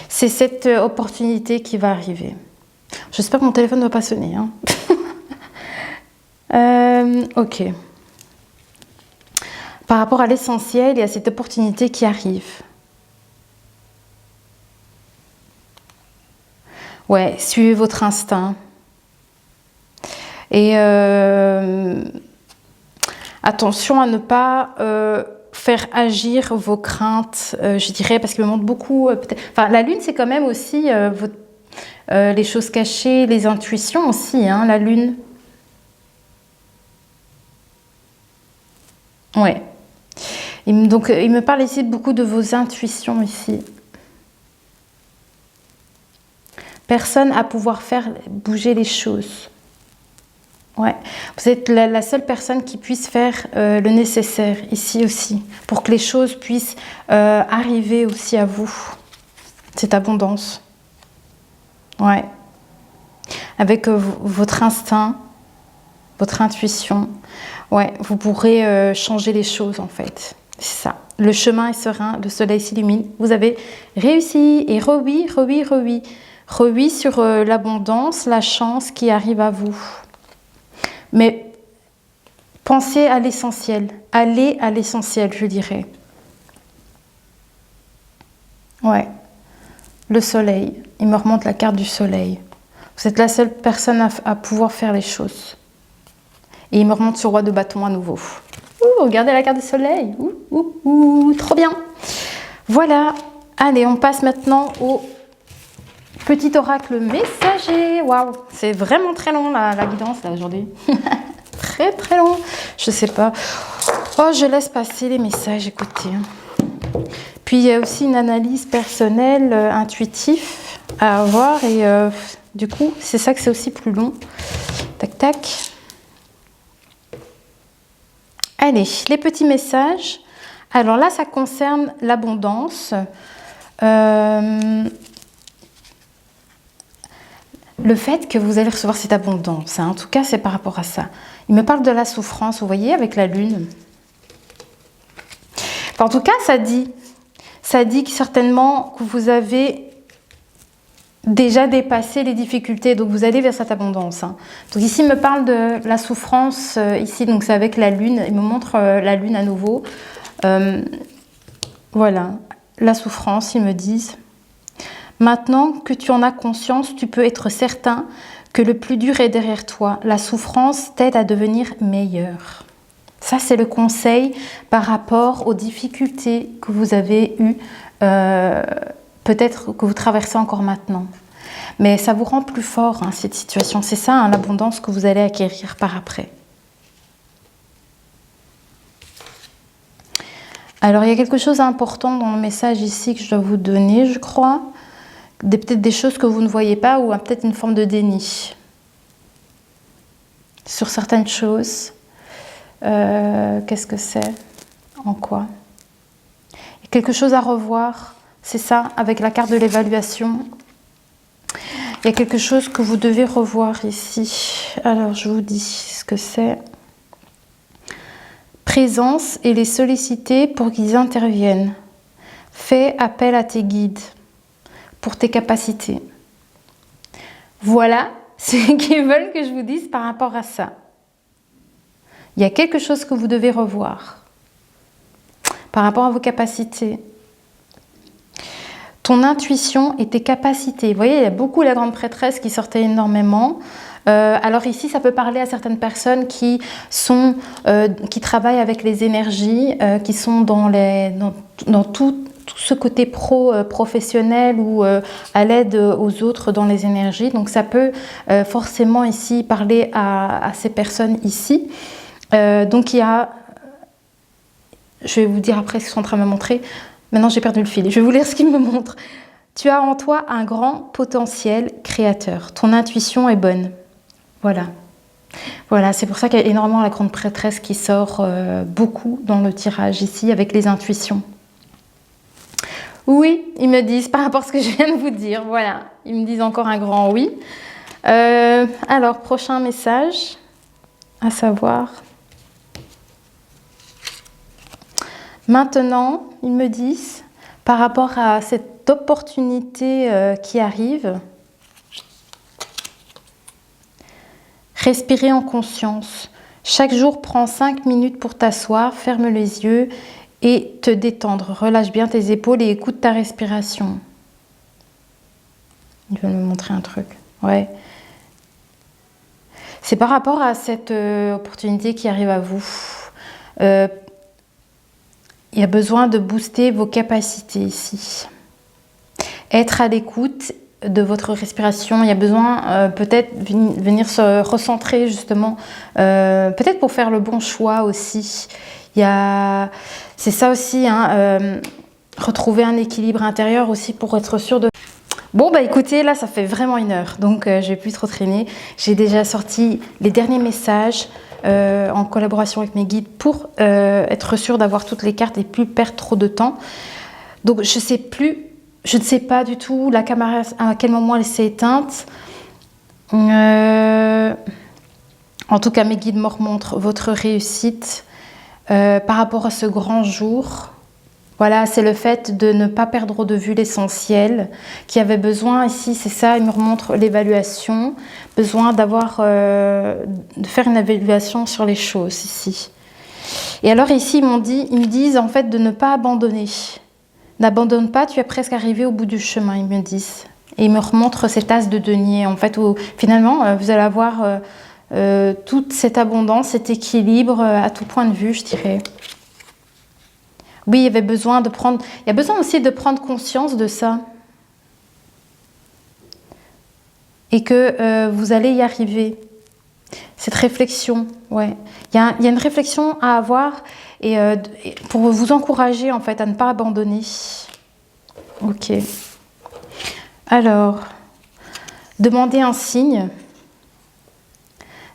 c'est cette opportunité qui va arriver. J'espère que mon téléphone ne va pas sonner. Hein. Ok. Par rapport à l'essentiel, il y a cette opportunité qui arrive. Ouais, suivez votre instinct. Et attention à ne pas faire agir vos craintes, je dirais, parce qu'il me montre beaucoup... Enfin, la lune, c'est quand même aussi les choses cachées, les intuitions aussi, hein, la lune. Ouais. Donc, il me parle ici beaucoup de vos intuitions ici. Personne à pouvoir faire bouger les choses. Ouais. Vous êtes la seule personne qui puisse faire le nécessaire ici aussi, pour que les choses puissent arriver aussi à vous. Cette abondance. Ouais. Avec votre instinct, votre intuition. Ouais, vous pourrez changer les choses en fait. C'est ça. Le chemin est serein, le soleil s'illumine. Vous avez réussi. Et re-oui sur l'abondance, la chance qui arrive à vous. Mais pensez à l'essentiel. Allez à l'essentiel, je dirais. Ouais. Le soleil. Il me remonte la carte du soleil. Vous êtes la seule personne à pouvoir faire les choses. Et il me remonte ce roi de bâton à nouveau. Ouh, regardez la carte du soleil. Trop bien. Voilà. Allez, on passe maintenant au petit oracle messager. Waouh, c'est vraiment très long la guidance là aujourd'hui. Très long. Je sais pas. Oh, je laisse passer les messages, écoutez. Puis il y a aussi une analyse personnelle, intuitive à avoir. Et du coup, c'est ça que c'est aussi plus long. Tac, tac. Allez, les petits messages. Alors là, ça concerne l'abondance. Le fait que vous allez recevoir cette abondance, hein, en tout cas, c'est par rapport à ça. Il me parle de la souffrance, vous voyez, avec la lune. Enfin, en tout cas, ça dit que certainement que vous avez déjà dépassé les difficultés, donc vous allez vers cette abondance. Hein. Donc ici, il me parle de la souffrance, ici, donc c'est avec la lune, il me montre la lune à nouveau. Voilà, la souffrance, ils me disent. Maintenant que tu en as conscience, tu peux être certain que le plus dur est derrière toi. La souffrance t'aide à devenir meilleur. Ça, c'est le conseil par rapport aux difficultés que vous avez eues, peut-être que vous traversez encore maintenant. Mais ça vous rend plus fort, hein, cette situation. C'est ça, hein, l'abondance que vous allez acquérir par après. Alors, il y a quelque chose d'important dans le message ici que je dois vous donner, je crois. Peut-être des choses que vous ne voyez pas ou peut-être une forme de déni sur certaines choses. Qu'est-ce que c'est? En quoi? Il y a quelque chose à revoir, c'est ça, avec la carte de l'évaluation. Il y a quelque chose que vous devez revoir ici. Alors, je vous dis ce que c'est. Présence et les solliciter pour qu'ils interviennent. Fais appel à tes guides pour tes capacités. Voilà ce qu'ils veulent que je vous dise par rapport à ça. Il y a quelque chose que vous devez revoir par rapport à vos capacités. Ton intuition et tes capacités. Vous voyez, il y a beaucoup la grande prêtresse qui sortait énormément. Alors ici, ça peut parler à certaines personnes qui travaillent avec les énergies, qui sont dans tout ce côté professionnel ou à l'aide aux autres dans les énergies. Donc ça peut forcément ici parler à ces personnes ici. Donc il y a, je vais vous dire après ce qu'ils sont en train de me montrer. Maintenant j'ai perdu le fil, je vais vous lire ce qu'ils me montrent. Tu as en toi un grand potentiel créateur. Ton intuition est bonne. Voilà. Voilà, c'est pour ça qu'il y a énormément la grande prêtresse qui sort beaucoup dans le tirage ici avec les intuitions. Oui, ils me disent par rapport à ce que je viens de vous dire. Voilà, ils me disent encore un grand oui. Alors, prochain message, à savoir. Maintenant, ils me disent, par rapport à cette opportunité qui arrive, respirer en conscience. Chaque jour, prends 5 minutes pour t'asseoir, ferme les yeux et te détendre. Relâche bien tes épaules et écoute ta respiration. Ils veulent me montrer un truc. Ouais. C'est par rapport à cette opportunité qui arrive à vous. Il y a besoin de booster vos capacités ici. Être à l'écoute de votre respiration. Il y a besoin peut-être venir se recentrer justement, peut-être pour faire le bon choix aussi. C'est ça aussi, hein, retrouver un équilibre intérieur aussi pour être sûr de... Bon, bah écoutez, là, ça fait vraiment 1 heure, donc je vais plus trop traîner. J'ai déjà sorti les derniers messages en collaboration avec mes guides pour être sûre d'avoir toutes les cartes et plus perdre trop de temps. Donc, je ne sais pas du tout la caméra, à quel moment elle s'est éteinte. En tout cas, mes guides me remontrent votre réussite par rapport à ce grand jour. Voilà, c'est le fait de ne pas perdre de vue l'essentiel qui avait besoin ici, c'est ça, il me remontre l'évaluation, besoin de faire une évaluation sur les choses ici. Et alors ici, ils me disent en fait de ne pas abandonner. N'abandonne pas, tu es presque arrivé au bout du chemin, ils me disent. Et ils me remontrent cet as de denier, en fait, où finalement, vous allez avoir toute cette abondance, cet équilibre à tout point de vue, je dirais. Oui, il y avait besoin de prendre... Il y a besoin aussi de prendre conscience de ça. Et que vous allez y arriver. Cette réflexion, ouais. Il y a une réflexion à avoir et pour vous encourager, en fait, à ne pas abandonner. Ok. Alors, demandez un signe.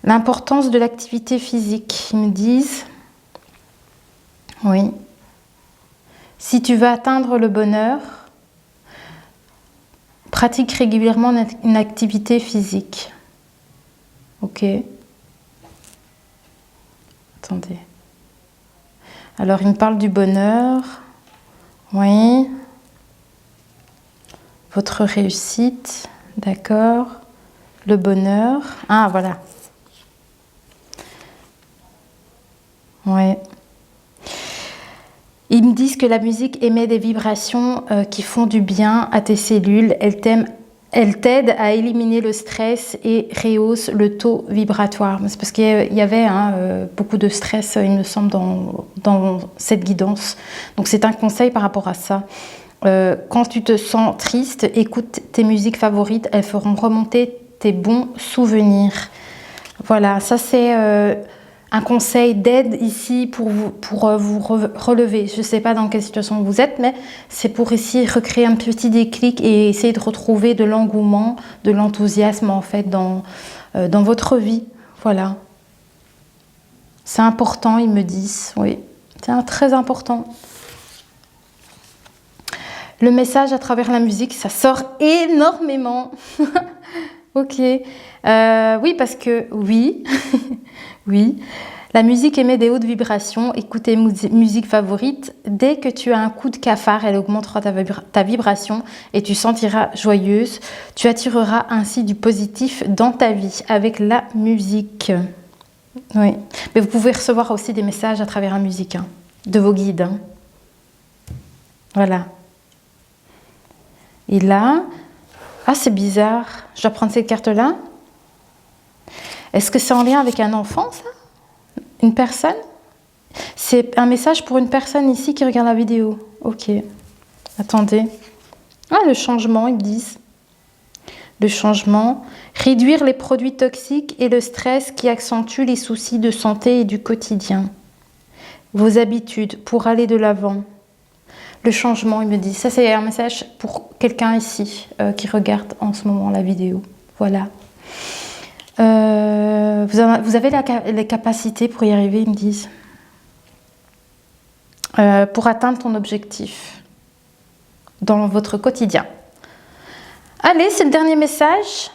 L'importance de l'activité physique, ils me disent. Oui. Si tu veux atteindre le bonheur, pratique régulièrement une activité physique. Ok. Attendez. Alors, il me parle du bonheur. Oui. Votre réussite. D'accord. Le bonheur. Ah, voilà. Oui. Ils me disent que la musique émet des vibrations qui font du bien à tes cellules. Elle t'aide à éliminer le stress et rehausse le taux vibratoire. C'est parce qu'il y avait beaucoup de stress, il me semble, dans cette guidance. Donc c'est un conseil par rapport à ça. Quand tu te sens triste, écoute tes musiques favorites. Elles feront remonter tes bons souvenirs. Voilà, ça c'est... un conseil d'aide ici pour vous relever. Je ne sais pas dans quelle situation vous êtes, mais c'est pour ici recréer un petit déclic et essayer de retrouver de l'engouement, de l'enthousiasme en fait dans votre vie. Voilà. C'est important, ils me disent. Oui, c'est très important. Le message à travers la musique, ça sort énormément. Ok. Oui, parce que oui, oui, la musique émet des hautes vibrations. Écoute tes musiques favorites. Dès que tu as un coup de cafard, elle augmentera ta vibration et tu sentiras joyeuse. Tu attireras ainsi du positif dans ta vie avec la musique. Oui, mais vous pouvez recevoir aussi des messages à travers la musique, hein, de vos guides. Hein. Voilà. Et là... Ah, c'est bizarre. Je dois prendre cette carte-là. Est-ce que c'est en lien avec un enfant, ça? Une personne? C'est un message pour une personne ici qui regarde la vidéo. Ok. Attendez. Ah, le changement, ils me disent. Le changement. Réduire les produits toxiques et le stress qui accentuent les soucis de santé et du quotidien. Vos habitudes pour aller de l'avant. Le changement, il me dit. Ça, c'est un message pour quelqu'un ici qui regarde en ce moment la vidéo. Voilà. Vous avez les capacités pour y arriver, ils me disent. Pour atteindre ton objectif dans votre quotidien. Allez, c'est le dernier message.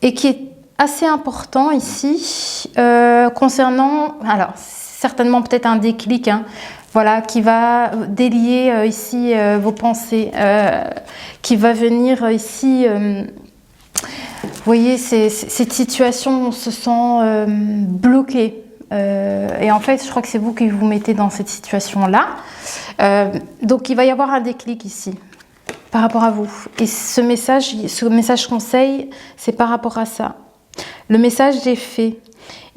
Et qui est assez important ici. Concernant... Alors, certainement peut-être un déclic, hein. Voilà, qui va délier ici vos pensées, qui va venir ici, vous voyez, cette situation où on se sent bloqué. Et en fait, je crois que c'est vous qui vous mettez dans cette situation-là. Donc, il va y avoir un déclic ici, par rapport à vous. Et ce message conseil, c'est par rapport à ça. Le message des faits.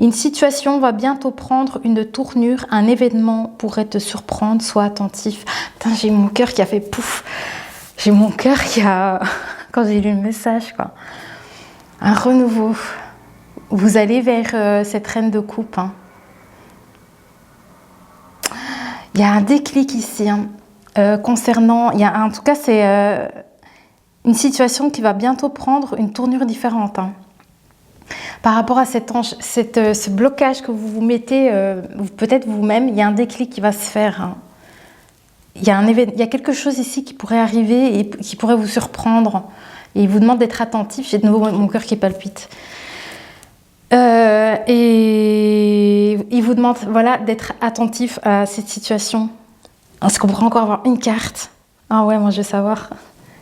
Une situation va bientôt prendre une tournure, un événement pourrait te surprendre, sois attentif. Putain, j'ai mon cœur qui a fait pouf. J'ai mon cœur qui a... Quand j'ai lu le message, quoi. Un renouveau. Vous allez vers cette reine de coupe. Hein. Il y a un déclic ici hein, concernant, en tout cas c'est une situation qui va bientôt prendre une tournure différente. Hein. Par rapport à ce blocage que vous vous mettez, peut-être vous-même, il y a un déclic qui va se faire. Hein. Il y a quelque chose ici qui pourrait arriver et qui pourrait vous surprendre. Et il vous demande d'être attentif. J'ai de nouveau mon cœur qui palpite. Et il vous demande voilà, d'être attentif à cette situation. Est-ce qu'on pourrait encore avoir une carte? Ah ouais, moi je veux savoir.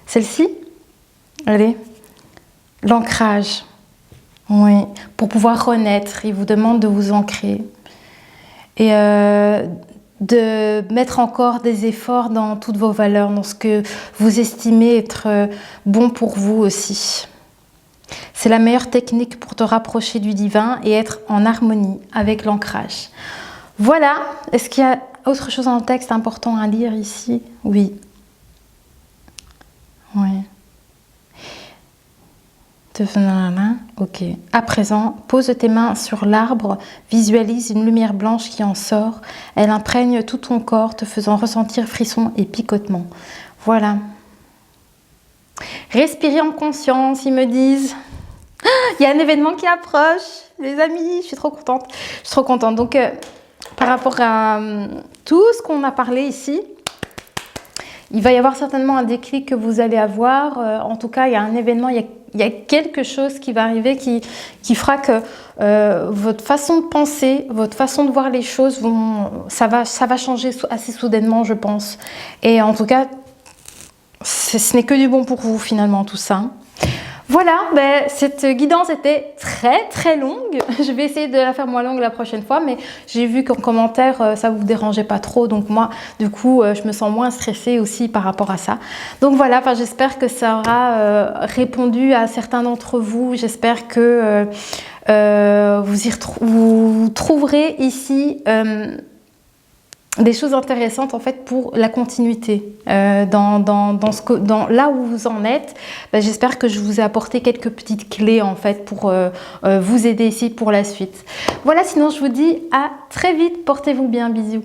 Celle-ci? Allez. L'ancrage. Oui, pour pouvoir renaître. Il vous demande de vous ancrer. Et de mettre encore des efforts dans toutes vos valeurs, dans ce que vous estimez être bon pour vous aussi. C'est la meilleure technique pour te rapprocher du divin et être en harmonie avec l'ancrage. Voilà, est-ce qu'il y a autre chose dans le texte important à lire ici? Oui. Oui. Ok. À présent, pose tes mains sur l'arbre, visualise une lumière blanche qui en sort. Elle imprègne tout ton corps, te faisant ressentir frissons et picotements. Voilà. Respirez en conscience, ils me disent. Il y a un événement qui approche, les amis, je suis trop contente. Je suis trop contente. Donc, par rapport à tout ce qu'on a parlé ici, il va y avoir certainement un déclic que vous allez avoir. En tout cas, il y a un événement, il y a quelque chose qui va arriver qui fera que votre façon de penser, votre façon de voir les choses, ça va changer assez soudainement, je pense. Et en tout cas, ce n'est que du bon pour vous, finalement, tout ça. Voilà, cette guidance était très très longue. Je vais essayer de la faire moins longue la prochaine fois, mais j'ai vu qu'en commentaire, ça ne vous dérangeait pas trop. Donc moi, du coup, je me sens moins stressée aussi par rapport à ça. Donc voilà, j'espère que ça aura répondu à certains d'entre vous. J'espère que vous trouverez ici des choses intéressantes en fait pour la continuité là où vous en êtes. J'espère que je vous ai apporté quelques petites clés en fait pour vous aider ici pour la suite. Voilà, sinon je vous dis à très vite, portez-vous bien, bisous.